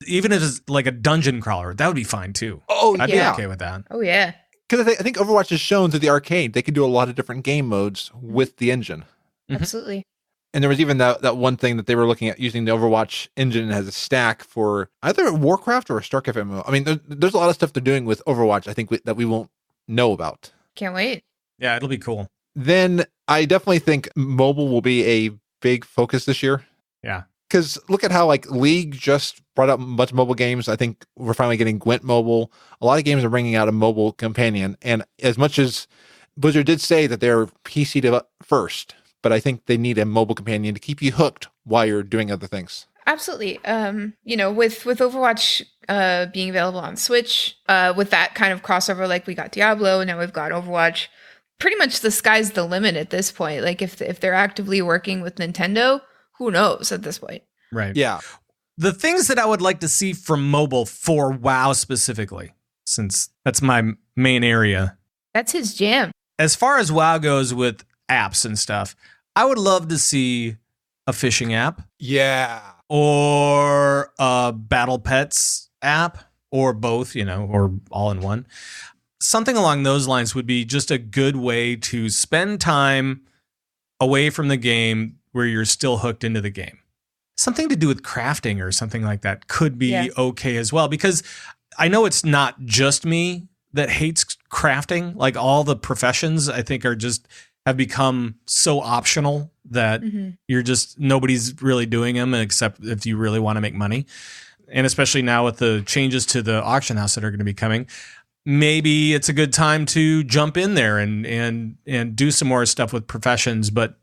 S4: Even if it's like a dungeon crawler, that would be fine too.
S6: Oh,
S4: I'd be okay with that.
S5: Oh, yeah.
S6: Because I think Overwatch has shown through the arcade, they can do a lot of different game modes with the engine.
S5: Mm-hmm. Absolutely.
S6: And there was even that one thing that they were looking at using the Overwatch engine as a stack for either Warcraft or a StarCraft MMO. I mean, there's a lot of stuff they're doing with Overwatch, I think, that we won't know about.
S5: Can't wait.
S4: Yeah, it'll be cool.
S6: Then I definitely think mobile will be a big focus this year.
S4: Yeah.
S6: Because look at how like League just brought out a bunch of mobile games. I think we're finally getting Gwent mobile. A lot of games are bringing out a mobile companion. And as much as Blizzard did say that they're PC first, but I think they need a mobile companion to keep you hooked while you're doing other things.
S5: Absolutely. With Overwatch being available on Switch, with that kind of crossover, like we got Diablo, and now we've got Overwatch. Pretty much the sky's the limit at this point. Like if they're actively working with Nintendo, who knows at this point?
S4: Right.
S6: Yeah.
S4: The things that I would like to see from mobile for WoW specifically, since that's my main area.
S5: That's his jam.
S4: As far as WoW goes with apps and stuff, I would love to see a fishing app.
S6: Yeah.
S4: Or a Battle Pets app, or both, or all in one. Something along those lines would be just a good way to spend time away from the game where you're still hooked into the game. Something to do with crafting or something like that could be okay as well, because I know it's not just me that hates crafting. Like all the professions, I think, have become so optional that nobody's really doing them except if you really want to make money. And especially now with the changes to the auction house that are going to be coming, maybe it's a good time to jump in there and do some more stuff with professions, but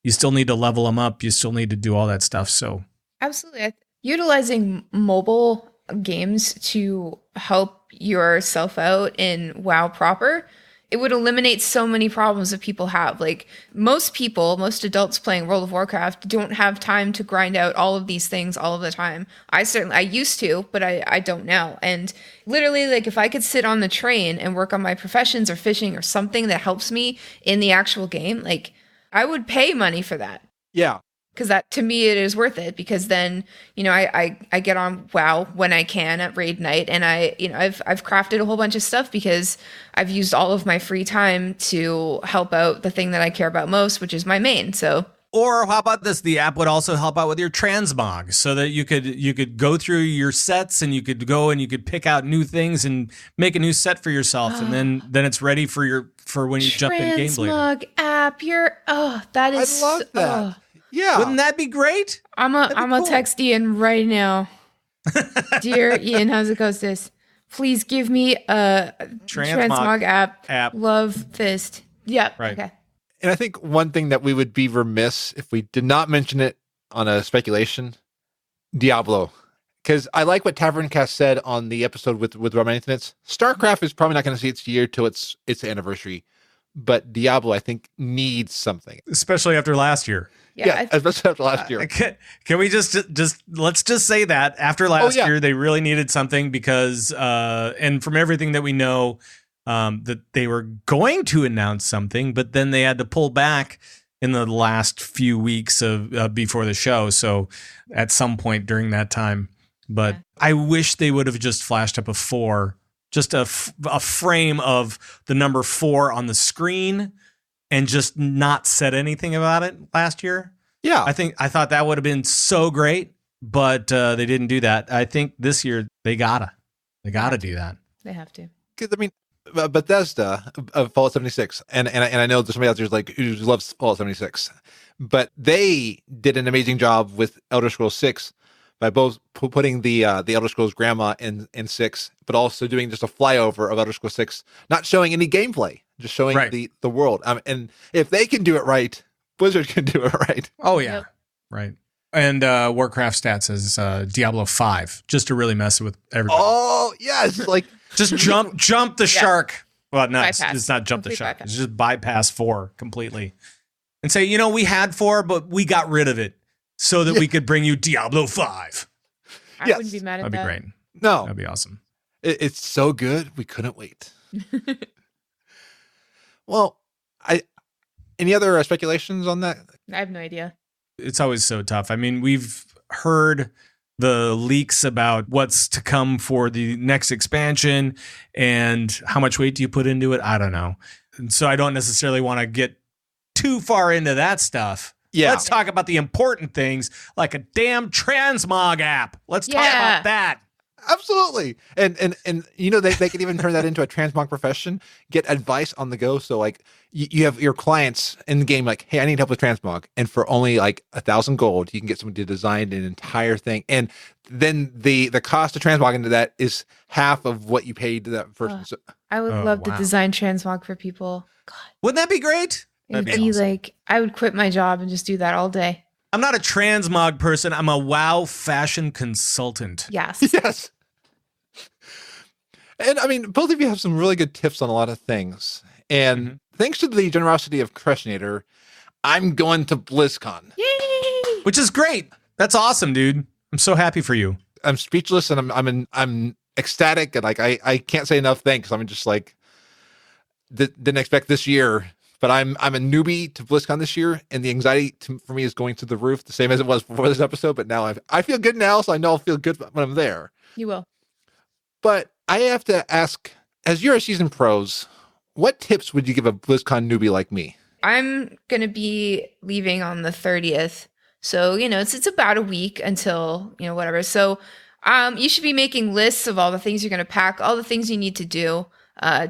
S4: you still need to level them up. You still need to do all that stuff. So
S5: absolutely. Utilizing mobile games to help yourself out in WoW proper, it would eliminate so many problems that people have. Like most adults playing World of Warcraft don't have time to grind out all of these things all of the time. I used to, but I don't now. And literally, like if I could sit on the train and work on my professions or fishing or something that helps me in the actual game, like I would pay money for that.
S6: Yeah.
S5: Because that, to me, it is worth it. Because then, I get on WoW when I can at raid night, and I've crafted a whole bunch of stuff because I've used all of my free time to help out the thing that I care about most, which is my main. So,
S4: or how about this? The app would also help out with your transmog, so that you could go through your sets and you could go and you could pick out new things and make a new set for yourself, and then it's ready for when you jump in game later.
S5: Transmog app, that is.
S6: I love that. Yeah.
S4: Wouldn't that be great?
S5: I'm a text Ian right now. Dear Ian, how's it go, sis? Please give me a transmog app. Love Thyst. Yep.
S4: Right.
S5: Okay.
S6: And I think one thing that we would be remiss if we did not mention it on a speculation, Diablo. Because I like what TavernCast said on the episode with Roman Maintenance. StarCraft is probably not going to see its year till its anniversary. But Diablo, I think, needs something.
S4: Especially after last year.
S6: Yeah, especially after last year.
S4: Can we just let's just say that after last year, they really needed something because, and from everything that we know, that they were going to announce something, but then they had to pull back in the last few weeks of before the show. So at some point during that time, but I wish they would have just flashed up a 4, just a frame of the number 4 on the screen and just not said anything about it last year.
S6: Yeah.
S4: I thought that would have been so great, but they didn't do that. I think this year they gotta do that.
S5: They have to.
S6: Because, I mean, Bethesda of Fallout 76, and I know there's somebody out there who loves Fallout 76, but they did an amazing job with Elder Scrolls 6 by both putting the Elder Scrolls Grandma in 6, but also doing just a flyover of Elder Scrolls 6, not showing any gameplay, just showing the world. And if they can do it right, Blizzard can do it right.
S4: Oh yeah, right. And Warcraft stats is Diablo 5, just to really mess with everybody.
S6: Oh yes, like
S4: just jump the shark. Well, no, it's not jump
S5: Complete
S4: the shark.
S5: bypass.
S4: It's just bypass 4 completely, and say, we had 4, but we got rid of it so that we could bring you Diablo 5.
S5: I wouldn't be mad at
S4: That'd
S5: that.
S4: be great.
S6: No,
S4: That'd be awesome.
S6: it's so good. We couldn't wait. Well, any other speculations on that?
S5: I have no idea.
S4: It's always so tough. I mean, we've heard the leaks about what's to come for the next expansion and how much weight do you put into it? I don't know. And so I don't necessarily want to get too far into that stuff.
S6: Yeah.
S4: Let's talk about the important things like a damn transmog app. Let's talk about that.
S6: Absolutely. And they can even turn that into a transmog profession, get advice on the go. So like you have your clients in the game like, hey, I need help with transmog. And for only like 1,000 gold, you can get someone to design an entire thing. And then the cost of transmog into that is half of what you paid to that person. So,
S5: I would love to design transmog for people. God.
S4: Wouldn't that be great?
S5: It would
S4: That'd
S5: be
S4: awesome.
S5: like, I would quit my job and just do that all day.
S4: I'm not a transmog person. I'm a WoW fashion consultant.
S5: Yes.
S6: yes. And I mean, both of you have some really good tips on a lot of things. And thanks to the generosity of Creshinator, I'm going to BlizzCon.
S5: Yay!
S4: Which is great. That's awesome, dude. I'm so happy for you.
S6: I'm speechless and I'm ecstatic and like I can't say enough thanks. I'm just like didn't expect this year, but I'm a newbie to BlizzCon this year, and the anxiety for me is going through the roof, the same as it was before this episode. But now I feel good now, so I know I'll feel good when I'm there.
S5: You will.
S6: But I have to ask, as you're a seasoned pros, what tips would you give a BlizzCon newbie like me?
S5: I'm going to be leaving on the 30th. So, it's about a week until, whatever. So, you should be making lists of all the things you're going to pack, all the things you need to do.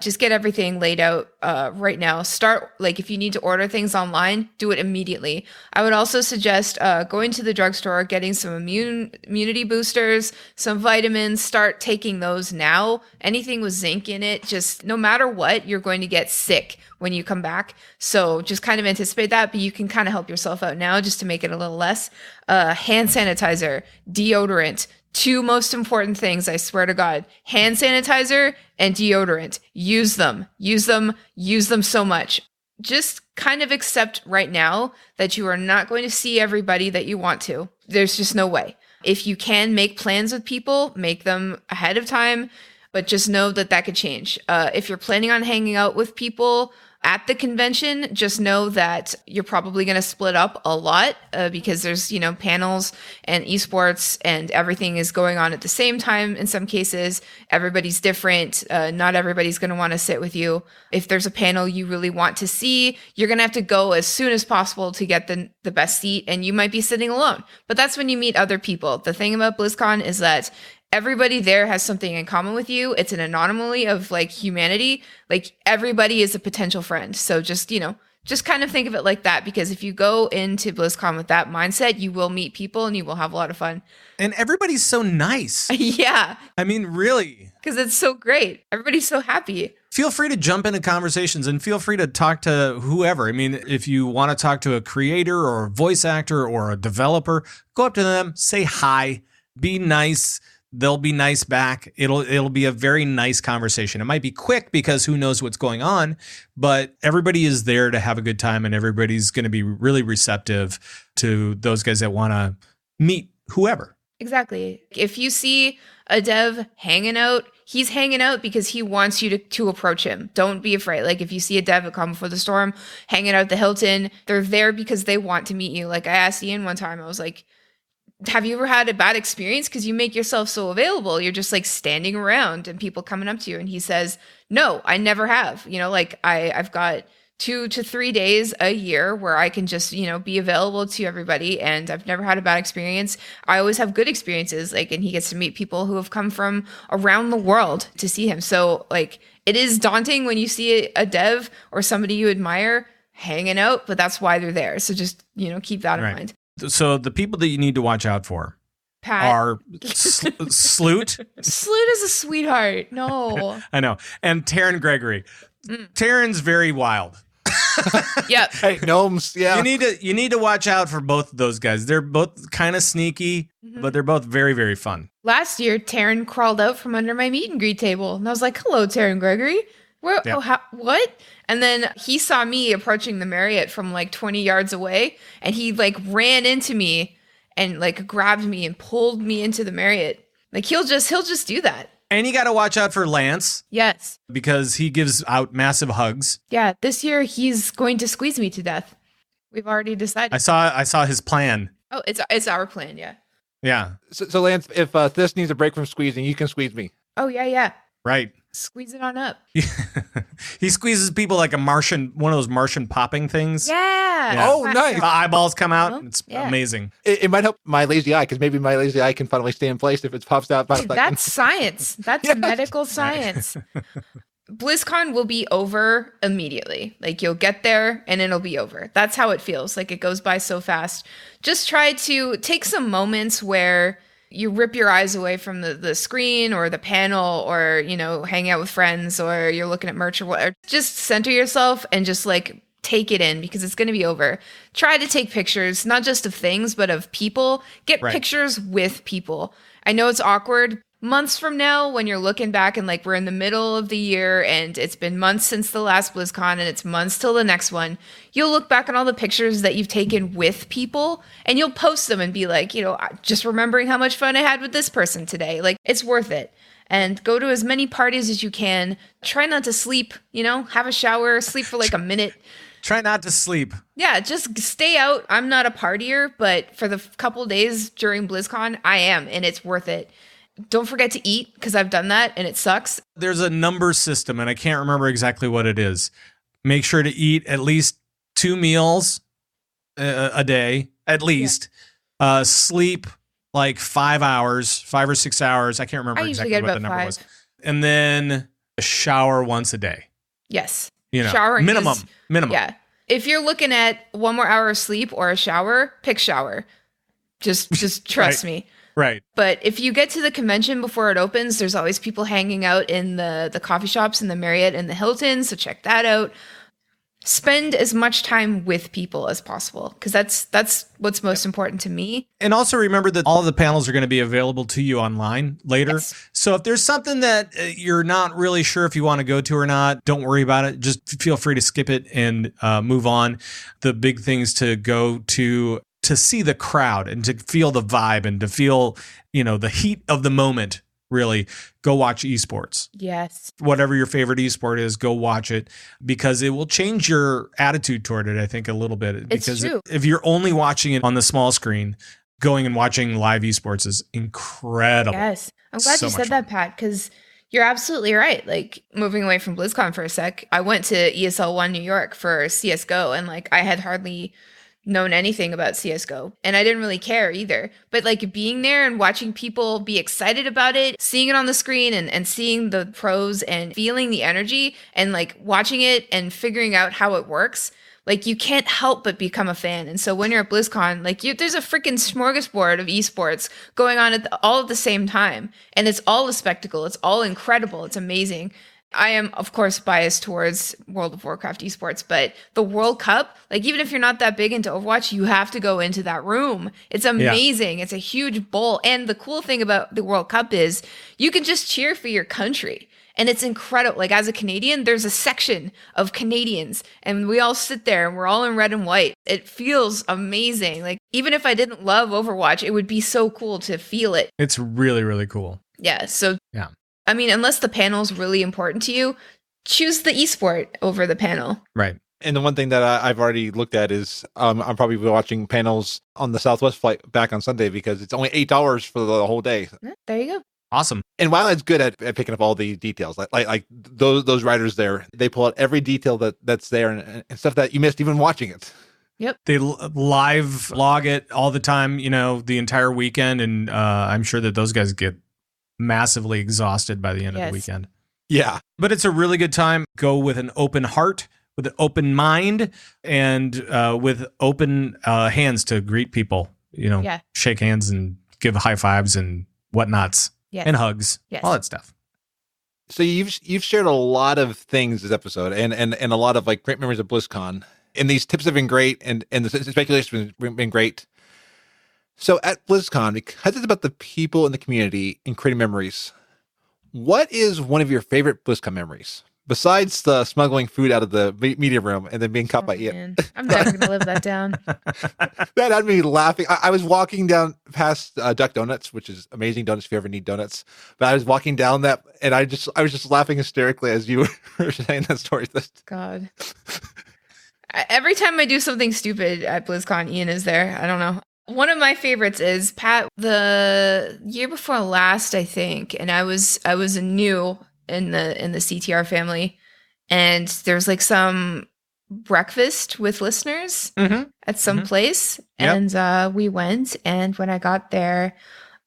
S5: Just get everything laid out right now. Start, if you need to order things online, do it immediately. I would also suggest going to the drugstore, getting some immunity boosters, some vitamins. Start taking those now. Anything with zinc in it, just no matter what, you're going to get sick when you come back. So just kind of anticipate that, but you can kind of help yourself out now just to make it a little less. Hand sanitizer, deodorant. 2 most important things, I swear to God. Hand sanitizer and deodorant. Use them so much. Just kind of accept right now that you are not going to see everybody that you want to. There's just no way. If you can make plans with people, make them ahead of time, but just know that could change. If you're planning on hanging out with people at the convention, just know that you're probably going to split up a lot because there's, panels and esports and everything is going on at the same time. In some cases, everybody's different. Not everybody's going to want to sit with you. If there's a panel you really want to see, you're going to have to go as soon as possible to get the best seat, and you might be sitting alone. But that's when you meet other people. The thing about BlizzCon is that everybody there has something in common with you. It's an anomaly of humanity. Everybody is a potential friend. So just, just kind of think of it like that, because if you go into BlizzCon with that mindset, you will meet people and you will have a lot of fun.
S4: And everybody's so nice.
S5: Yeah.
S4: I mean, really.
S5: Because it's so great. Everybody's so happy.
S4: Feel free to jump into conversations and feel free to talk to whoever. I mean, if you want to talk to a creator or a voice actor or a developer, go up to them, say hi, be nice. They'll be nice back. It'll be a very nice conversation. It might be quick because who knows what's going on, but everybody is there to have a good time, and everybody's going to be really receptive to those guys that want to meet whoever.
S5: Exactly. If you see a dev hanging out, he's hanging out because he wants you to approach him. Don't be afraid. Like if you see a dev at Calm Before the Storm hanging out at the Hilton, they're there because they want to meet you. Like I asked Ian one time, I was like, have you ever had a bad experience? Because you make yourself so available. You're just like standing around and people coming up to you. And he says, no, I never have. You know, like I've got 2 to 3 days a year where I can just, you know, be available to everybody. And I've never had a bad experience. I always have good experiences. Like, and he gets to meet people who have come from around the world to see him. So like, it is daunting when you see a dev or somebody you admire hanging out, but that's why they're there. So just, you know, keep that in mind.
S4: So the people that you need to watch out for are Sloot.
S5: Sloot is a sweetheart. No.
S4: I know. And Taryn Gregory. Taryn's very wild.
S5: Yep.
S6: Hey, gnomes. Yeah.
S4: You need to watch out for both of those guys. They're both kind of sneaky, but they're both very, very fun.
S5: Last year, Taryn crawled out from under my meet and greet table. And I was like, hello, Taryn Gregory. Where, what? And then he saw me approaching the Marriott from like 20 yards away, and he like ran into me and like grabbed me and pulled me into the Marriott. Like he'll just do that.
S4: And you got to watch out for Lance.
S5: Yes.
S4: Because he gives out massive hugs.
S5: Yeah, this year he's going to squeeze me to death. We've already decided.
S4: I saw his plan.
S5: Oh, it's our plan, yeah.
S4: Yeah.
S6: So Lance, if Thyst needs a break from squeezing, you can squeeze me.
S5: Oh, yeah.
S4: Right.
S5: Squeeze it on up.
S4: He squeezes people like one of those Martian popping things.
S5: Yeah.
S6: Oh, nice.
S4: The eyeballs come out. It's amazing.
S6: It might help my lazy eye, because maybe my lazy eye can finally stay in place if it pops out.
S5: That's science. That's medical science. BlizzCon will be over immediately. Like you'll get there and it'll be over. That's how it feels. Like it goes by so fast. Just try to take some moments where you rip your eyes away from the screen or the panel, or, you know, hang out with friends, or you're looking at merch or whatever. Just center yourself and just like take it in, because it's going to be over. Try to take pictures, not just of things, but of people. Get pictures with people. I know it's awkward. Months from now, when you're looking back and like we're in the middle of the year and it's been months since the last BlizzCon and it's months till the next one, you'll look back on all the pictures that you've taken with people and you'll post them and be like, you know, just remembering how much fun I had with this person today. Like, it's worth it. And go to as many parties as you can. Try not to sleep, you know, have a shower, sleep for like a minute.
S4: Try not to sleep.
S5: Yeah, just stay out. I'm not a partier, but for the couple days during BlizzCon, I am, and it's worth it. Don't forget to eat, because I've done that and it sucks.
S4: There's a number system, and I can't remember exactly what it is. Make sure to eat at least 2 meals a day, at least. Yeah. Sleep like 5 hours, 5 or 6 hours. I can't remember exactly what the number was. And then shower once a day.
S5: Yes.
S4: You know,
S5: showering
S4: minimum.
S5: Yeah. If you're looking at 1 more hour of sleep or a shower, pick shower. Just trust me.
S4: Right.
S5: But if you get to the convention before it opens, there's always people hanging out in the coffee shops in the Marriott and the Hilton. So check that out. Spend as much time with people as possible, because that's what's most important to me.
S4: And also remember that all of the panels are going to be available to you online later.
S5: Yes.
S4: So if there's something that you're not really sure if you want to go to or not, don't worry about it. Just feel free to skip it and move on. The big things to go to see the crowd and to feel the vibe and to feel, you know, the heat of the moment, really, go watch esports.
S5: Yes.
S4: Whatever your favorite esport is, go watch it, because it will change your attitude toward it, I think, a little bit.
S5: It's
S4: because
S5: true.
S4: If you're only watching it on the small screen, going and watching live esports is incredible.
S5: Yes. I'm glad you said that, Pat, because you're absolutely right. Like, moving away from BlizzCon for a sec, I went to ESL 1 New York for CSGO, and like I had hardly known anything about CSGO, and I didn't really care either. But like being there and watching people be excited about it, seeing it on the screen and seeing the pros and feeling the energy and like watching it and figuring out how it works, like you can't help but become a fan. And so when you're at BlizzCon, like there's a freaking smorgasbord of esports going on all at the same time. And it's all a spectacle. It's all incredible. It's amazing. I am, of course, biased towards World of Warcraft esports, but the World Cup, like even if you're not that big into Overwatch, you have to go into that room. It's amazing. Yeah. It's a huge bowl. And the cool thing about the World Cup is you can just cheer for your country. And it's incredible. Like as a Canadian, there's a section of Canadians and we all sit there and we're all in red and white. It feels amazing. Like even if I didn't love Overwatch, it would be so cool to feel it.
S4: It's really, really cool.
S5: Yeah. So
S4: yeah.
S5: I mean, unless the panel's really important to you, choose the esport over the panel.
S4: Right.
S6: And the one thing that I've already looked at is I'm probably watching panels on the Southwest flight back on Sunday because it's only $8 for the whole day.
S5: There you go.
S4: Awesome.
S6: And WildLine's good at picking up all the details. Like those writers there, they pull out every detail that's there and stuff that you missed even watching it.
S5: Yep.
S4: They live log it all the time, the entire weekend. And I'm sure that those guys get massively exhausted by the end of the weekend.
S6: Yeah.
S4: But it's a really good time. Go with an open heart, with an open mind, and with open hands to greet people, shake hands and give high fives and whatnots and hugs, all that stuff.
S6: So you've shared a lot of things this episode and a lot of like great memories of BlizzCon. And these tips have been great and the speculation has been great. So at BlizzCon, because it's about the people in the community and creating memories, what is one of your favorite BlizzCon memories? Besides the smuggling food out of the media room and then being caught by Ian.
S5: I'm never going to live that down.
S6: That had me laughing. I was walking down past Duck Donuts, which is amazing donuts if you ever need donuts. But I was walking down that and I was just laughing hysterically as you were saying that story.
S5: God. Every time I do something stupid at BlizzCon, Ian is there. I don't know. One of my favorites is Pat, the year before last, I think, and I was new in the CTR family, and there was like some breakfast with listeners at some place, and we went, and when I got there,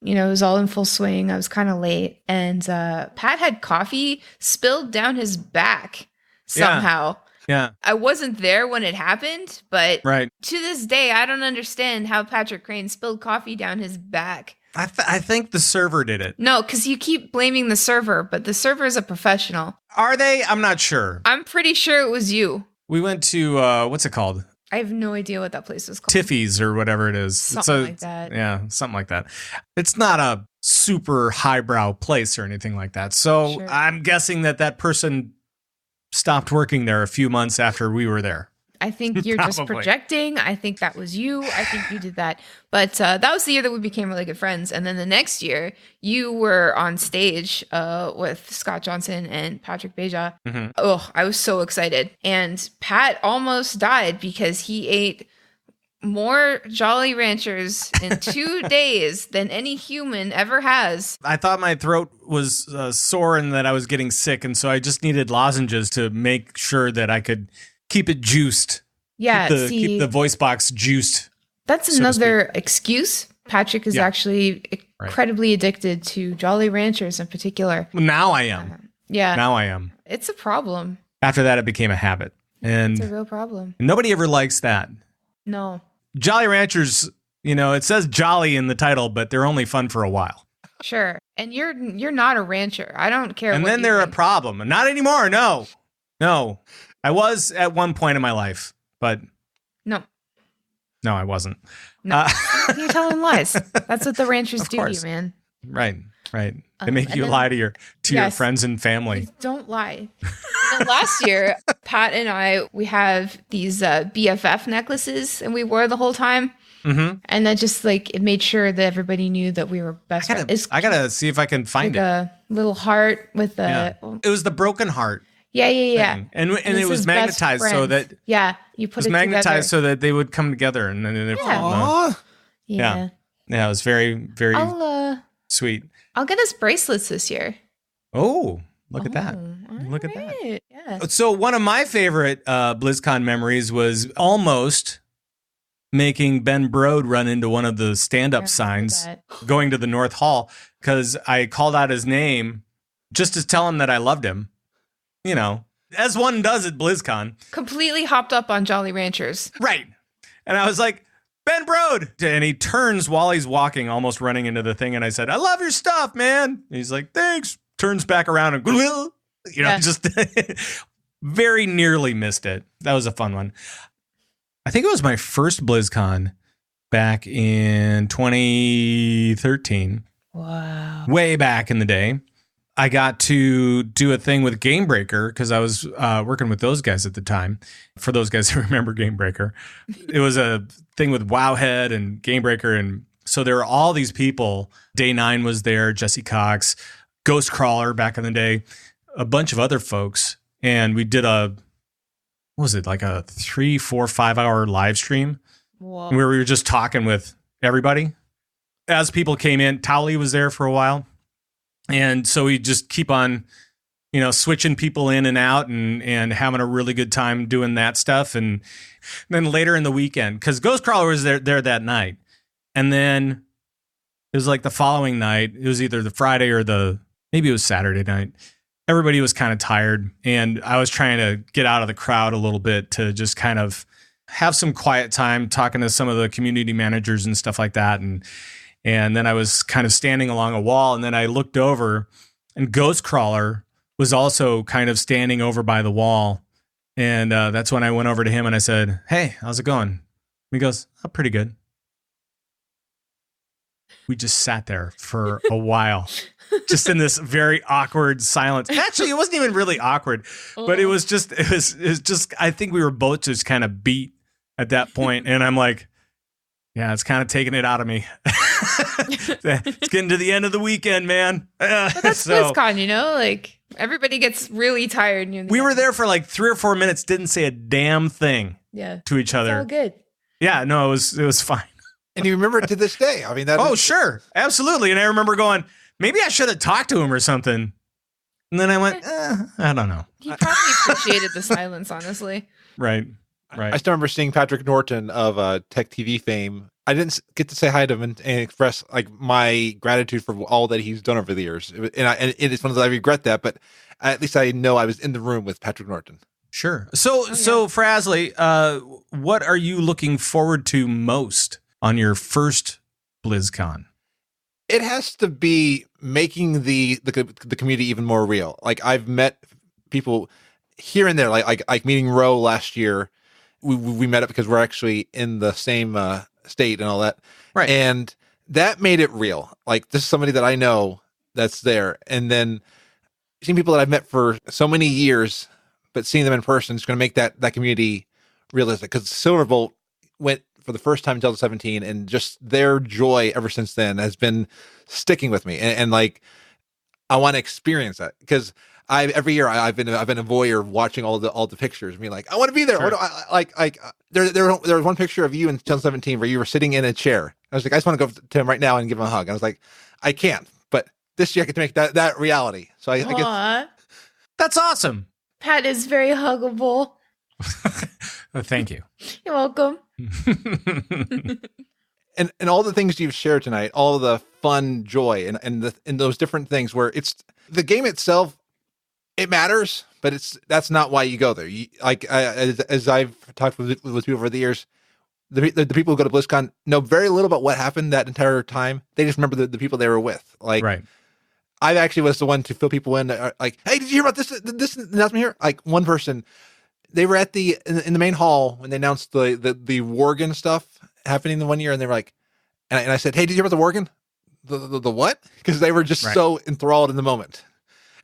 S5: it was all in full swing. I was kind of late, and Pat had coffee spilled down his back somehow.
S4: Yeah.
S5: I wasn't there when it happened, but
S4: to
S5: this day, I don't understand how Patrick Krane spilled coffee down his back.
S4: I think the server did it.
S5: No, because you keep blaming the server, but the server is a professional.
S4: Are they? I'm not sure.
S5: I'm pretty sure it was you.
S4: We went to, what's it called?
S5: I have no idea what that place was called.
S4: Tiffy's or whatever it is.
S5: Something like that.
S4: Yeah, something like that. It's not a super highbrow place or anything like that. So I'm guessing that person stopped working there a few months after we were there.
S5: I think you're just projecting. I think that was you. I think you did that. But that was the year that we became really good friends. And then the next year, you were on stage with Scott Johnson and Patrick Beja. Oh, I was so excited. And Pat almost died because he ate more Jolly Ranchers in 2 days than any human ever has.
S4: I thought my throat was sore and that I was getting sick. And so I just needed lozenges to make sure that I could keep it juiced.
S5: Yeah,
S4: keep the voice box juiced.
S5: That's another excuse. Patrick is actually incredibly addicted to Jolly Ranchers in particular.
S4: Now I am. Now I am.
S5: It's a problem.
S4: After that, it became a habit. And
S5: it's a real problem.
S4: Nobody ever likes that.
S5: No.
S4: Jolly Ranchers, it says jolly in the title, but they're only fun for a while.
S5: Sure. And you're not a rancher. I don't care.
S4: And then they're a problem. Not anymore. No. I was at one point in my life, but no, I wasn't.
S5: No, you're telling lies. That's what the ranchers do to you, man.
S4: Right. They make you lie to your friends and family.
S5: Don't lie. And last year, Pat and I, we have these BFF necklaces, and we wore the whole time. And that just it made sure that everybody knew that we were best friends.
S4: I gotta see if I can find it.
S5: A little heart with a.
S4: Yeah. It was the broken heart.
S5: Yeah.
S4: And it was magnetized so that
S5: you put
S4: it was magnetized so that they would come together and then it yeah, it was very, very sweet.
S5: I'll get us bracelets this year.
S4: Oh, look at that. Look at that. Yeah. So one of my favorite BlizzCon memories was almost making Ben Brode run into one of the stand-up signs going to the North Hall because I called out his name just to tell him that I loved him. as one does at BlizzCon.
S5: Completely hopped up on Jolly Ranchers.
S4: Right. And I was like, Ben Brode. And he turns while he's walking, almost running into the thing. And I said, I love your stuff, man. And he's like, thanks. Turns back around and, just very nearly missed it. That was a fun one. I think it was my first BlizzCon back in 2013.
S5: Wow.
S4: Way back in the day. I got to do a thing with Gamebreaker because I was working with those guys at the time. For those guys who remember Gamebreaker, it was a thing with Wowhead and Gamebreaker. And so there were all these people. Day 9 was there, Jesse Cox, Ghostcrawler back in the day, a bunch of other folks. And we did what was it, like a 3, 4, 5 hour live stream
S5: Whoa.
S4: where we were just talking with everybody. As people came in, Towley was there for a while. And so we just keep on, switching people in and out and having a really good time doing that stuff. And then later in the weekend, because Ghostcrawler was there that night. And then it was like the following night. It was either the Friday or maybe it was Saturday night. Everybody was kind of tired. And I was trying to get out of the crowd a little bit to just kind of have some quiet time talking to some of the community managers and stuff like that. And then I was kind of standing along a wall, and then I looked over, and Ghostcrawler was also kind of standing over by the wall. And that's when I went over to him and I said, hey, how's it going? And he goes, oh, pretty good. We just sat there for a while, just in this very awkward silence. Actually, it wasn't even really awkward, but it was just, I think we were both just kind of beat at that point. And I'm like, yeah, it's kind of taking it out of me. It's getting to the end of the weekend, man.
S5: But that's BlizzCon, like everybody gets really tired.
S4: We were there for like 3 or 4 minutes, didn't say a damn thing to each other.
S5: It's all good.
S4: Yeah, no, it was fine.
S6: And you remember it to this day. I mean,
S4: sure. Absolutely. And I remember going, maybe I should have talked to him or something. And then I went, I don't know.
S5: He probably appreciated the silence, honestly.
S4: Right.
S6: I still remember seeing Patrick Norton of Tech TV fame. I didn't get to say hi to him and express like my gratitude for all that he's done over the years. And it's one of those, I regret that, but at least I know I was in the room with Patrick Norton.
S4: Sure. So Frazley, what are you looking forward to most on your first BlizzCon?
S6: It has to be making the community even more real. Like I've met people here and there, like meeting Ro last year. We met up because we're actually in the same state and all that.
S4: Right.
S6: And that made it real. Like this is somebody that I know that's there. And then seeing people that I've met for so many years, but seeing them in person is going to make that community realistic. Because Silverbolt went for the first time in Delta 17, and just their joy ever since then has been sticking with me. And like, I want to experience that because every year I've been a voyeur watching all the pictures. Me like I want to be there. Sure. There was one picture of you in 2017 where you were sitting in a chair. I was like, I just want to go to him right now and give him a hug. I was like, I can't, but this year I get to make that reality. So I guess
S4: that's awesome.
S5: Pat is very huggable.
S4: Thank you.
S5: You're welcome.
S6: And all the things you've shared tonight, all the fun, joy, and those different things where it's the game itself. It matters, but that's not why you go there. As I've talked with people over the years, the people who go to BlizzCon know very little about what happened that entire time. They just remember the people they were with. Like,
S4: right.
S6: I actually was the one to fill people in. Like, hey, did you hear about this announcement here? Like one person, they were at in the main hall when they announced the Worgen stuff happening the one year, and they were like, and I said, hey, did you hear about the Worgen? The what? Because they were just so enthralled in the moment.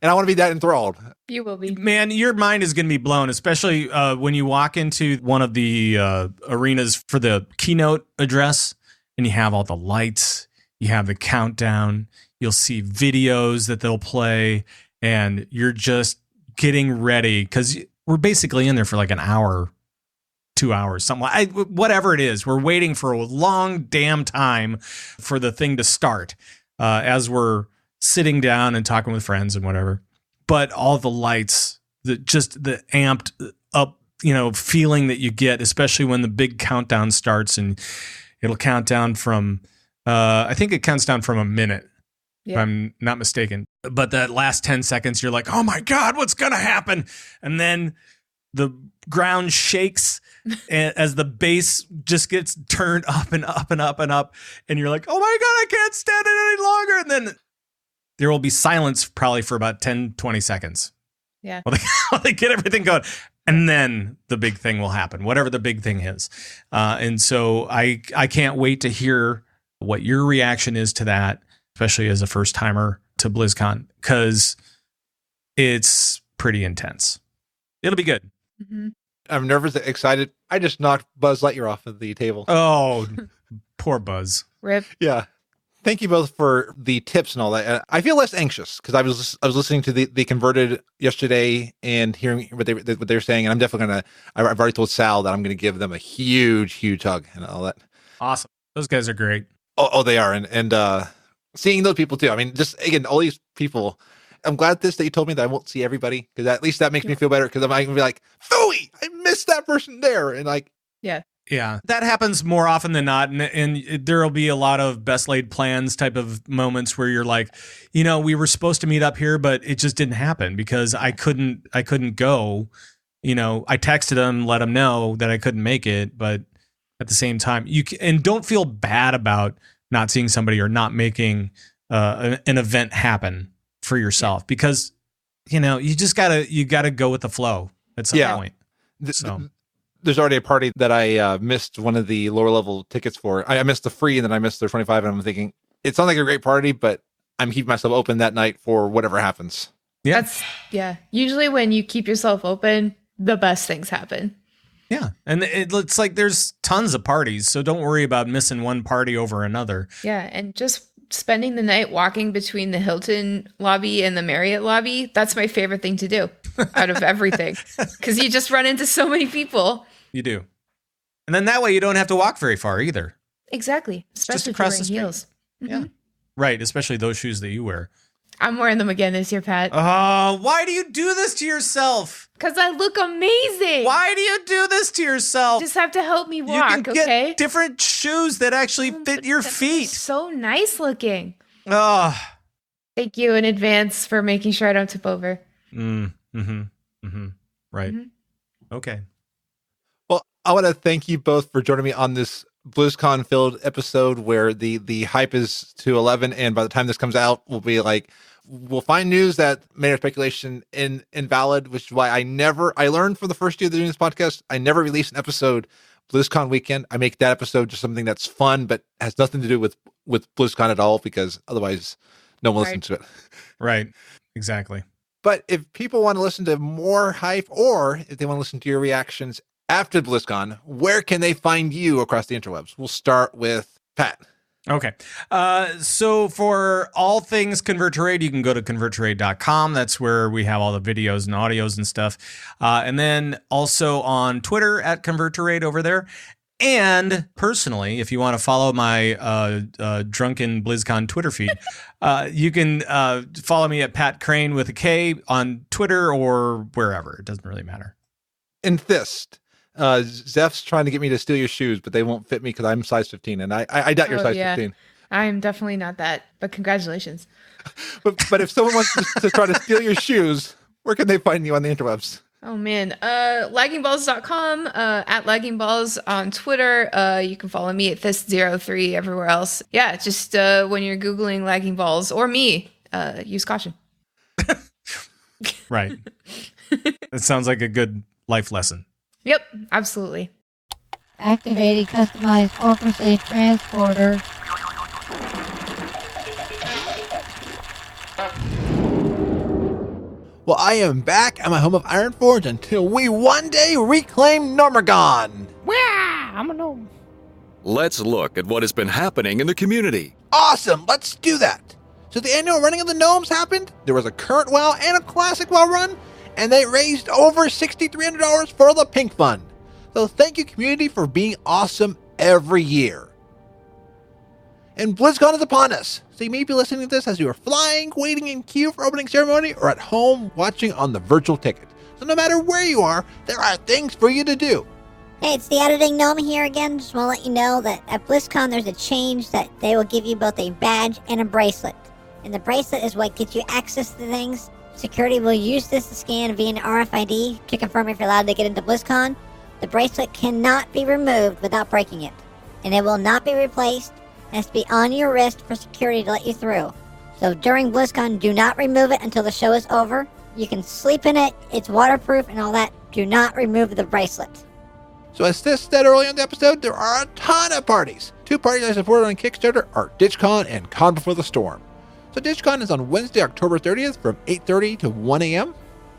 S6: And I want to be that enthralled.
S5: You will be.
S4: Man, your mind is going to be blown, especially when you walk into one of the arenas for the keynote address and you have all the lights, you have the countdown, you'll see videos that they'll play, and you're just getting ready because we're basically in there for like an hour, 2 hours, something whatever it is. We're waiting for a long damn time for the thing to start as we're sitting down and talking with friends and whatever. But all the lights, the amped up, feeling that you get, especially when the big countdown starts, and it'll count down from, I think it counts down from a minute. if I'm not mistaken. But that last 10 seconds, you're like, oh my God, what's going to happen? And then the ground shakes as the bass just gets turned up and up and up and up. And you're like, oh my God, I can't stand it any longer. And then there will be silence probably for about 10, 20 seconds.
S5: Yeah.
S4: While they get everything going. And then the big thing will happen, whatever the big thing is. And so I can't wait to hear what your reaction is to that, especially as a first timer to BlizzCon, because it's pretty intense. It'll be good.
S5: Mm-hmm.
S6: I'm nervous, excited. I just knocked Buzz Lightyear off of the table.
S4: Oh, poor Buzz.
S5: Rip.
S6: Yeah. Thank you both for the tips and all that. I feel less anxious because I was listening to the Converted yesterday and hearing what they're saying, and I'm definitely gonna. I've already told Sal that I'm gonna give them a huge hug and all that.
S4: Awesome. Those guys are great.
S6: Oh, they are, and seeing those people too. I mean, just again, all these people. I'm glad that you told me that I won't see everybody, because at least that makes me feel better, because I'm gonna be like, phooey, I missed that person there, and like.
S4: Yeah, that happens more often than not, and there will be a lot of best laid plans type of moments where you're like, we were supposed to meet up here, but it just didn't happen because I couldn't go. I texted them, let them know that I couldn't make it, but at the same time, and don't feel bad about not seeing somebody or not making an event happen for yourself, because you just gotta go with the flow at some point.
S6: There's already a party that I missed one of the lower level tickets for. I missed the free, and then I missed the 25, and I'm thinking, it sounds like a great party, but I'm keeping myself open that night for whatever happens.
S5: Yeah. Usually when you keep yourself open, the best things happen.
S4: Yeah. And it's like there's tons of parties, so don't worry about missing one party over another.
S5: Yeah, and just spending the night walking between the Hilton lobby and the Marriott lobby, that's my favorite thing to do out of everything, because you just run into so many people. You
S4: do. And then that way you don't have to walk very far either.
S5: Exactly. Especially if you're wearing heels. Mm-hmm.
S4: Yeah. Right. Especially those shoes that you wear.
S5: I'm wearing them again this year, Pat.
S4: Why do you do this to yourself?
S5: Because I look amazing.
S4: Why do you do this to yourself?
S5: You just have to help me walk,
S4: you can get different shoes that actually fit your feet.
S5: So nice looking.
S4: Thank
S5: you in advance for making sure I don't tip over.
S4: Right. Mm-hmm. Okay.
S6: Well, I want to thank you both for joining me on this BlizzCon filled episode where the hype is to 11, and by the time this comes out, we'll find news that made our speculation invalid, which is why I learned from the first year of doing this podcast, I never release an episode BlizzCon weekend. I make that episode just something that's fun, but has nothing to do with BlizzCon at all, because otherwise no one listens to it.
S4: Right. Exactly.
S6: But if people want to listen to more hype, or if they want to listen to your reactions after BlizzCon, where can they find you across the interwebs? We'll start with Pat.
S4: Okay. So for all things Convert to Raid, you can go to converttoraid.com. That's where we have all the videos and audios and stuff. And then also on Twitter at Convert to Raid over there. And personally, if you want to follow my drunken BlizzCon Twitter feed, you can follow me at Pat Krane with a K on Twitter or wherever. It doesn't really matter.
S6: And Thyst. Zeph's trying to get me to steal your shoes, but they won't fit me because I'm size 15, and I doubt you're size 15.
S5: I'm definitely not that, but congratulations.
S6: but if someone wants to try to steal your shoes, where can they find you on the interwebs?
S5: Oh man, laggingballs.com, at laggingballs on Twitter. You can follow me at Thyst03 everywhere else. Yeah, just when you're Googling lagging balls or me, use caution.
S4: Right. That sounds like a good life lesson.
S5: Yep, absolutely.
S2: Activating customized 4% transporter.
S6: Well, I am back at my home of Ironforge until we one day reclaim Normagon.
S2: Wow, I'm a gnome.
S7: Let's look at what has been happening in the community.
S6: Awesome, let's do that. So the annual running of the gnomes happened. There was a current WoW and a classic WoW run, and they raised over $6,300 for the Pink Fund. So thank you, community, for being awesome every year. And BlizzCon is upon us, so you may be listening to this as you are flying, waiting in queue for opening ceremony, or at home watching on the virtual ticket. So no matter where you are, there are things for you to do.
S8: Hey, it's the Editing Gnome here again. Just want to let you know that at BlizzCon there's a change that they will give you both a badge and a bracelet. and the bracelet is what gets you access to things. Security will use this to scan via an RFID to confirm if you're allowed to get into BlizzCon. The bracelet cannot be removed without breaking it, and it will not be replaced. It has to be on your wrist for security to let you through. So during BlizzCon, do not remove it until the show is over. You can sleep in it, it's waterproof and all that. Do not remove the bracelet.
S6: So as Thyst said earlier in the episode, there are a ton of parties. 2 parties I supported on Kickstarter are DitchCon and Con Before the Storm. So DitchCon is on Wednesday, October 30th from 8:30 to 1 a.m.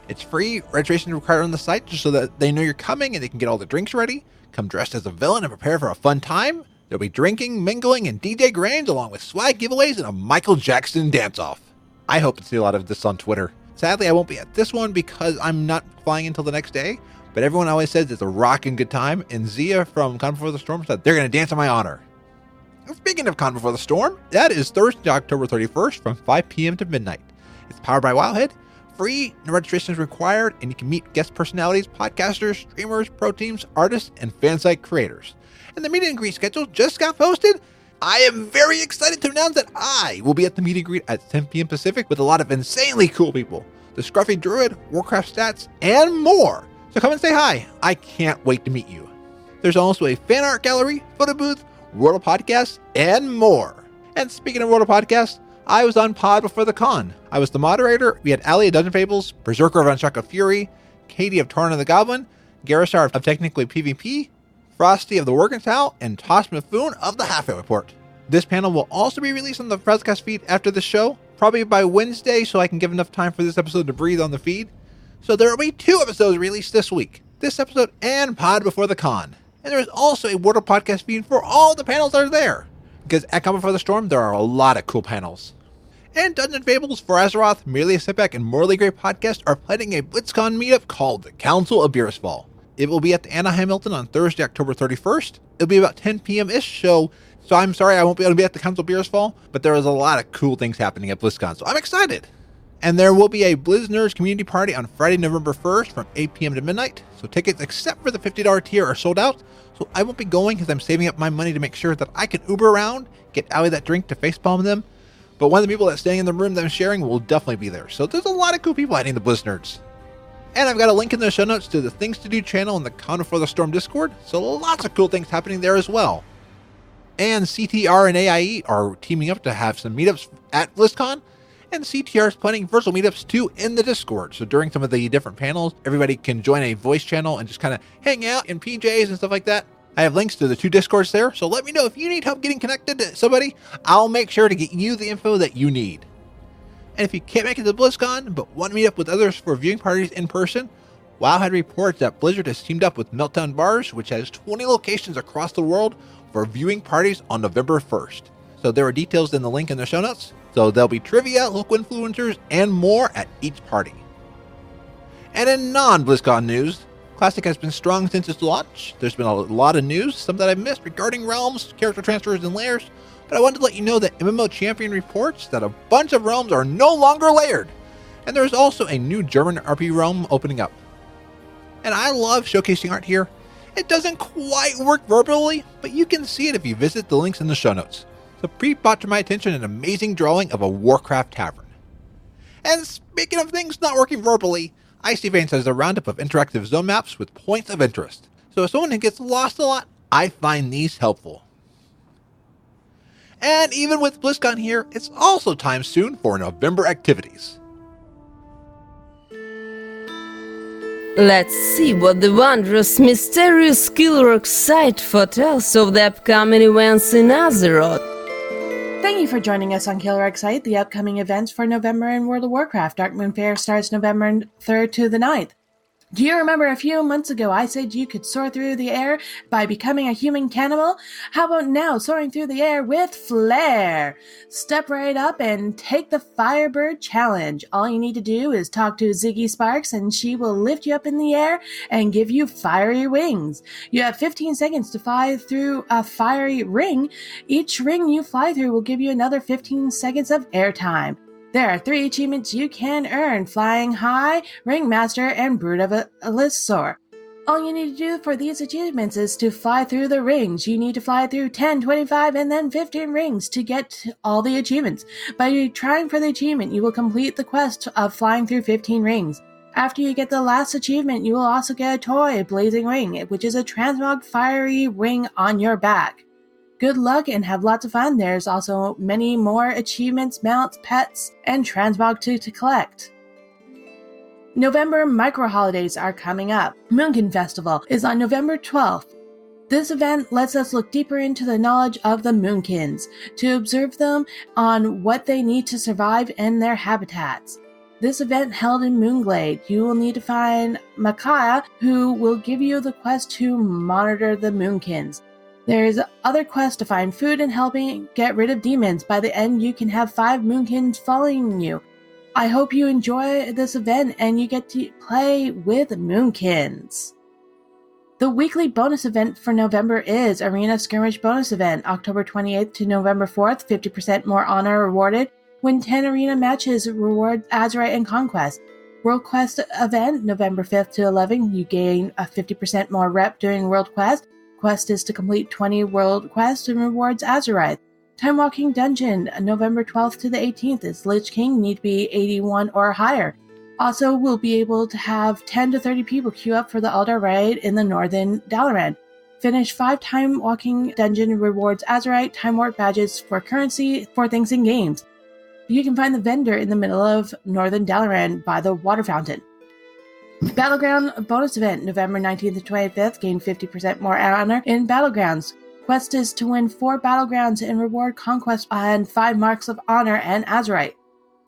S6: It's free, registration is required on the site just so that they know you're coming and they can get all the drinks ready. Come dressed as a villain and prepare for a fun time. There'll be drinking, mingling, and DJ Grange along with swag giveaways and a Michael Jackson dance-off. I hope to see a lot of this on Twitter. Sadly, I won't be at this one because I'm not flying until the next day, but everyone always says it's a rockin' good time, and Zia from Con Before the Storm said they're going to dance in my honor. And speaking of Con Before the Storm, that is Thursday, October 31st from 5 p.m. to midnight. It's powered by Wildhead, free, no registration is required, and you can meet guest personalities, podcasters, streamers, pro teams, artists, and fan site creators. And the meet and greet schedule just got posted. I am very excited to announce that I will be at the meet and greet at 10 p.m. Pacific with a lot of insanely cool people. The Scruffy Druid, Warcraft stats, and more. So come and say hi. I can't wait to meet you. There's also a fan art gallery, photo booth, World of Podcasts, and more. And speaking of World of Podcasts, I was on Pod Before the Con. I was the moderator. We had Ali of Dungeon Fables, Berserker of Unshackled Fury, Katie of Tarn of the Goblin, Garrissar of Technically PvP, Frosty of the Worgentow, and Toss Mifune of the Halfway Report. This panel will also be released on the FrazlCast feed after the show, probably by Wednesday, so I can give enough time for this episode to breathe on the feed. So there will be 2 episodes released this week, this episode and Pod Before the Con. And there is also a World of Podcast feed for all the panels that are there, because at Con Before the Storm, there are a lot of cool panels. And Dungeon Fables for Azeroth, Merely a Setback, and Morally Great Podcast are planning a BlizzCon meetup called the Council of Beersfall. It will be at the Anaheim Hilton on Thursday, October 31st. It'll be about 10 p.m.-ish, so I'm sorry I won't be able to be at the Council of Beersfall, but there is a lot of cool things happening at BlizzCon, so I'm excited. And there will be a Blizz Nerds community party on Friday, November 1st from 8 p.m. to midnight. So tickets, except for the $50 tier, are sold out. So I won't be going because I'm saving up my money to make sure that I can Uber around, get Ali that drink to facepalm them. But one of the people that's staying in the room that I'm sharing will definitely be there. So there's a lot of cool people heading to Blizz Nerds. And I've got a link in the show notes to the Things to Do channel in the Con Before the Storm Discord. So lots of cool things happening there as well. And CTR and AIE are teaming up to have some meetups at BlizzCon. And CTR is planning virtual meetups too in the Discord. So during some of the different panels, everybody can join a voice channel and just kind of hang out in PJs and stuff like that. I have links to the 2 Discords there. So let me know if you need help getting connected to somebody. I'll make sure to get you the info that you need. And if you can't make it to BlizzCon, but want to meet up with others for viewing parties in person, Wowhead reports that Blizzard has teamed up with Meltdown Bars, which has 20 locations across the world for viewing parties on November 1st. So there are details in the link in the show notes. So there'll be trivia, local influencers, and more at each party. And in non-BlizzCon news, Classic has been strong since its launch. There's been a lot of news, some that I've missed regarding realms, character transfers, and layers. But I wanted to let you know that MMO Champion reports that a bunch of realms are no longer layered. And there's also a new German RP realm opening up. And I love showcasing art here. It doesn't quite work verbally, but you can see it if you visit the links in the show notes. So brought to my attention an amazing drawing of a Warcraft tavern. And speaking of things not working verbally, Icy Veins has a roundup of interactive zone maps with points of interest. So as someone who gets lost a lot, I find these helpful. And even with BlizzCon here, it's also time soon for November activities.
S9: Let's see what the wondrous, mysterious Skillrock site foretells of the upcoming events in Azeroth.
S10: Thank you for joining us on Killer Site, the upcoming events for November in World of Warcraft. Darkmoon Fair starts November 3rd to the 9th. Do you remember a few months ago I said you could soar through the air by becoming a human cannibal? How about now soaring through the air with flair? Step right up and take the Firebird Challenge. All you need to do is talk to Ziggy Sparks and she will lift you up in the air and give you fiery wings. You have 15 seconds to fly through a fiery ring. Each ring you fly through will give you another 15 seconds of airtime. There are 3 achievements you can earn: Flying High, Ringmaster, and Brood of Alisor. All you need to do for these achievements is to fly through the rings. You need to fly through 10, 25, and then 15 rings to get all the achievements. By trying for the achievement, you will complete the quest of flying through 15 rings. After you get the last achievement, you will also get a toy, Blazing Ring, which is a transmog fiery ring on your back. Good luck and have lots of fun. There's also many more achievements, mounts, pets, and transmog to collect. November micro holidays are coming up. Moonkin Festival is on November 12th. This event lets us look deeper into the knowledge of the Moonkins to observe them on what they need to survive and their habitats. This event held in Moonglade. You will need to find Makaya, who will give you the quest to monitor the Moonkins. There's other quests to find food and helping get rid of demons. By the end, you can have 5 Moonkins following you. I hope you enjoy this event and you get to play with Moonkins. The weekly bonus event for November is Arena Skirmish Bonus Event, October 28th to November 4th, 50% more honor rewarded. Win 10 arena matches, reward Azeroth and Conquest. World Quest event, November 5th to 11th, you gain a 50% more rep doing World Quest. Quest is to complete 20 World Quests and rewards Azeroth. Time Walking Dungeon, November 12th to the 18th, is Lich King, need to be 81 or higher. Also, we'll be able to have 10 to 30 people queue up for the Aldar Raid in the Northern Dalaran. Finish 5 Time Walking Dungeon rewards Azeroth, Time Warp badges for currency for things in games. You can find the vendor in the middle of Northern Dalaran by the water fountain. Battleground bonus event, November 19th to 25th, gain 50% more honor in Battlegrounds. Quest is to win 4 Battlegrounds and reward Conquest and 5 Marks of Honor and Azeroth.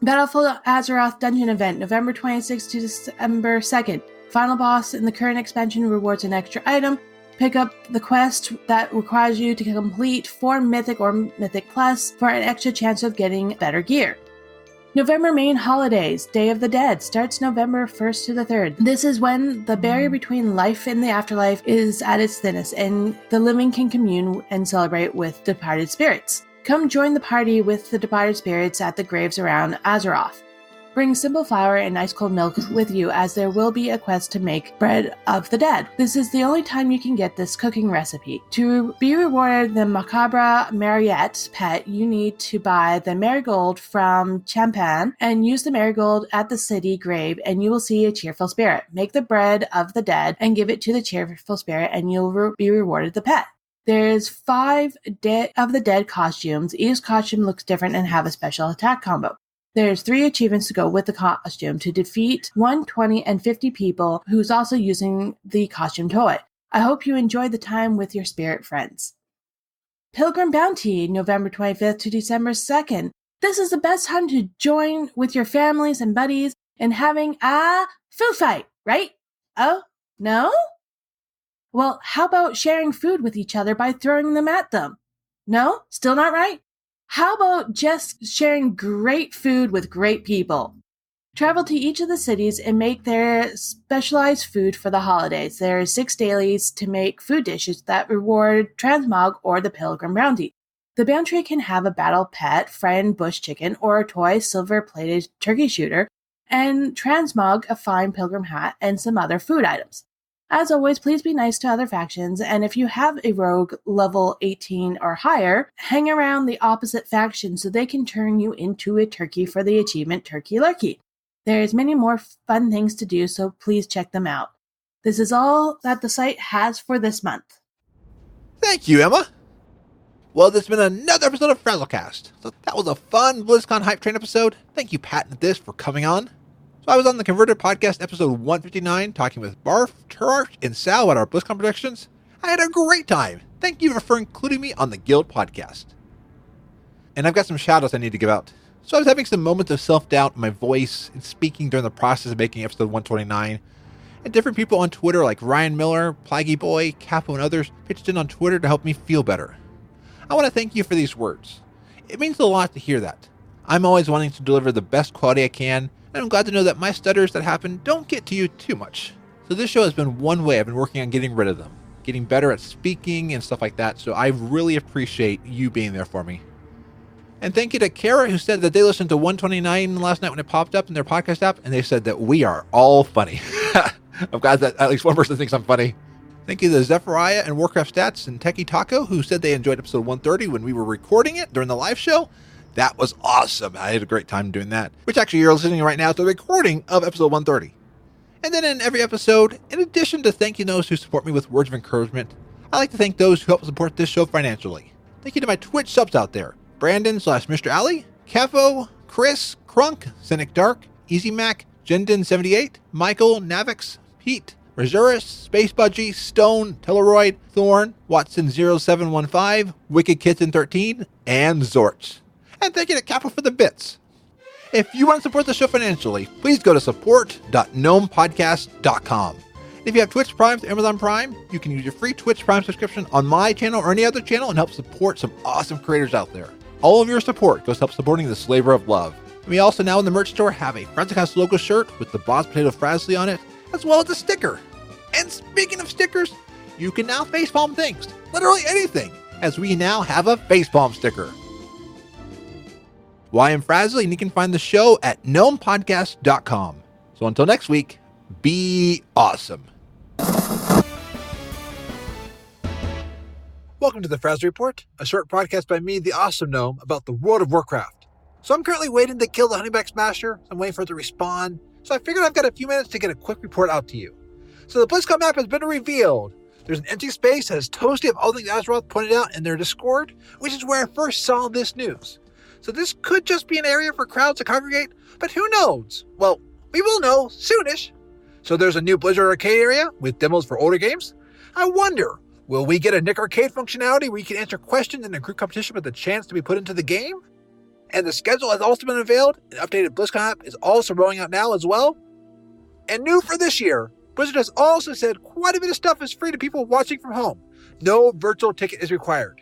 S10: Battlefield Azeroth Dungeon event, November 26th to December 2nd. Final boss in the current expansion rewards an extra item. Pick up the quest that requires you to complete 4 Mythic or Mythic Plus for an extra chance of getting better gear. November main holidays, Day of the Dead, starts November 1st to the 3rd. This is when the barrier between life and the afterlife is at its thinnest, and the living can commune and celebrate with departed spirits. Come join the party with the departed spirits at the graves around Azeroth. Bring simple flour and ice cold milk with you, as there will be a quest to make bread of the dead. This is the only time you can get this cooking recipe. To be rewarded the Macabre Mariette pet, you need to buy the marigold from Champagne and use the marigold at the city grave, and you will see a cheerful spirit. Make the bread of the dead and give it to the cheerful spirit, and you'll be rewarded the pet. There's 5 of the Dead costumes. Each costume looks different and have a special attack combo. There's 3 achievements to go with the costume: to defeat 1, 20, and 50 people who's also using the costume toy. I hope you enjoy the time with your spirit friends. Pilgrim Bounty, November 25th to December 2nd. This is the best time to join with your families and buddies and having a food fight, right? Oh, no? Well, how about sharing food with each other by throwing them at them? No? Still not right? How about just sharing great food with great people? Travel to each of the cities and make their specialized food for the holidays. There are 6 dailies to make food dishes that reward Transmog or the Pilgrim Bounty. The bounty can have a battle pet, friend bush chicken, or a toy silver-plated turkey shooter, and Transmog a fine pilgrim hat and some other food items. As always, please be nice to other factions, and if you have a rogue level 18 or higher, hang around the opposite faction so they can turn you into a turkey for the achievement Turkey Lurkey. There's many more fun things to do, so please check them out. This is all that the site has for this month.
S6: Thank you, Emma. Well, this has been another episode of FrazlCast. So that was a fun BlizzCon Hype Train episode. Thank you, Pat and Thyst, for coming on. So I was on the Converted Podcast episode 159 talking with Barf, Turarch, and Sal about our BlizzCon predictions. I had a great time. Thank you for including me on the Guild Podcast. And I've got some shout-outs I need to give out. So I was having some moments of self-doubt in my voice and speaking during the process of making episode 129. And different people on Twitter like Ryan Miller, Plaggy Boy, Capo, and others pitched in on Twitter to help me feel better. I want to thank you for these words. It means a lot to hear that. I'm always wanting to deliver the best quality I can, and I'm glad to know that my stutters that happen don't get to you too much. So this show has been one way I've been working on getting rid of them, getting better at speaking and stuff like that, so I really appreciate you being there for me. And thank you to Kara, who said that they listened to 129 last night when it popped up in their podcast app, and they said that we are all funny. I'm glad that at least one person thinks I'm funny. Thank you to Zephyriah and Warcraft Stats and Techie Taco, who said they enjoyed episode 130 when we were recording it during the live show. That was awesome. I had a great time doing that. Which actually you're listening right now to the recording of episode 130. And then in every episode, in addition to thanking those who support me with words of encouragement, I like to thank those who help support this show financially. Thank you to my Twitch subs out there. Brandon/Mr. Alley, Cafo, Chris, Crunk, Cynic Dark, Easy Mac, Jendon78, Michael, Navix, Pete, Resurus, Space Budgie, Stone, Teleroid, Thorn, Watson0715, Wicked Kitten 13, and Zorts. And thank you to Kappa for the bits. If you want to support the show financially, please go to support.gnomepodcast.com. If you have Twitch Prime or Amazon Prime, you can use your free Twitch Prime subscription on my channel or any other channel and help support some awesome creators out there. All of your support goes to help supporting this labor of love. We also now in the merch store have a FrazlCast logo shirt with the BozPotatoz Frazley on it, as well as a sticker. And speaking of stickers, you can now facepalm things, literally anything, as we now have a facepalm sticker. Well, I am Frazley, and you can find the show at gnomepodcast.com. So until next week, be awesome. Welcome to the Frazley Report, a short podcast by me, the Awesome Gnome, about the World of Warcraft. So I'm currently waiting to kill the Honeyback Smasher. I'm waiting for it to respawn. So I figured I've got a few minutes to get a quick report out to you. So the BlizzCon map has been revealed. There's an empty space, as Toasty of All Things Azeroth pointed out in their Discord, which is where I first saw this news. So this could just be an area for crowds to congregate, but who knows? Well, we will know soonish. So there's a new Blizzard Arcade area with demos for older games. I wonder, will we get a Nick Arcade functionality where you can answer questions in a group competition with a chance to be put into the game? And the schedule has also been unveiled. An updated BlizzCon app is also rolling out now as well. And new for this year, Blizzard has also said quite a bit of stuff is free to people watching from home. No virtual ticket is required.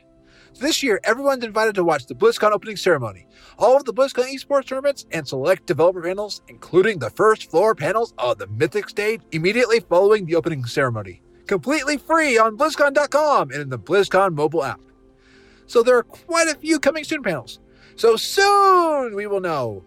S6: So this year, everyone's invited to watch the BlizzCon opening ceremony, all of the BlizzCon esports tournaments, and select developer panels, including the first floor panels of the Mythic stage immediately following the opening ceremony. Completely free on BlizzCon.com and in the BlizzCon mobile app. So there are quite a few coming soon panels. So soon we will know.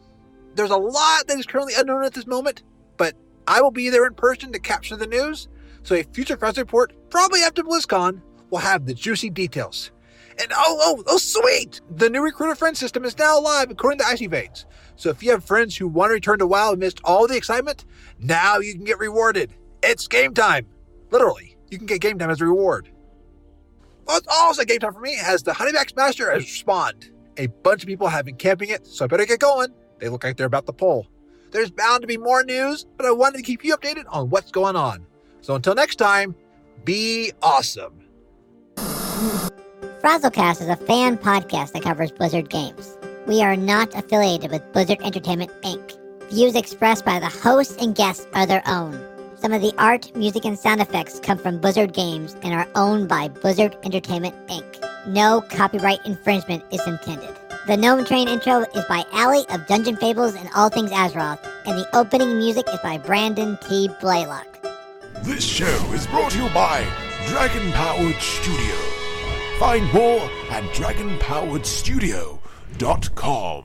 S6: There's a lot that is currently unknown at this moment, but I will be there in person to capture the news. So a future press report, probably after BlizzCon, will have the juicy details. And oh sweet! The new Recruiter Friend system is now live according to Icy Veins. So if you have friends who want to return to WoW and missed all the excitement, now you can get rewarded. It's game time. Literally, you can get game time as a reward. Well, it's also game time for me as the Honeyback Smasher has respawned. A bunch of people have been camping it, so I better get going. They look like they're about to pull. There's bound to be more news, but I wanted to keep you updated on what's going on. So until next time, be awesome.
S8: FrazlCast is a fan podcast that covers Blizzard games. We are not affiliated with Blizzard Entertainment, Inc. Views expressed by the hosts and guests are their own. Some of the art, music, and sound effects come from Blizzard games and are owned by Blizzard Entertainment, Inc. No copyright infringement is intended. The Gnome Train Intro is by Allie of Dungeon Fables and All Things Azeroth, and the opening music is by Brandon T. Blaylock.
S11: This show is brought to you by Dragon Powered Studio. Find more at dragonpoweredstudio.com.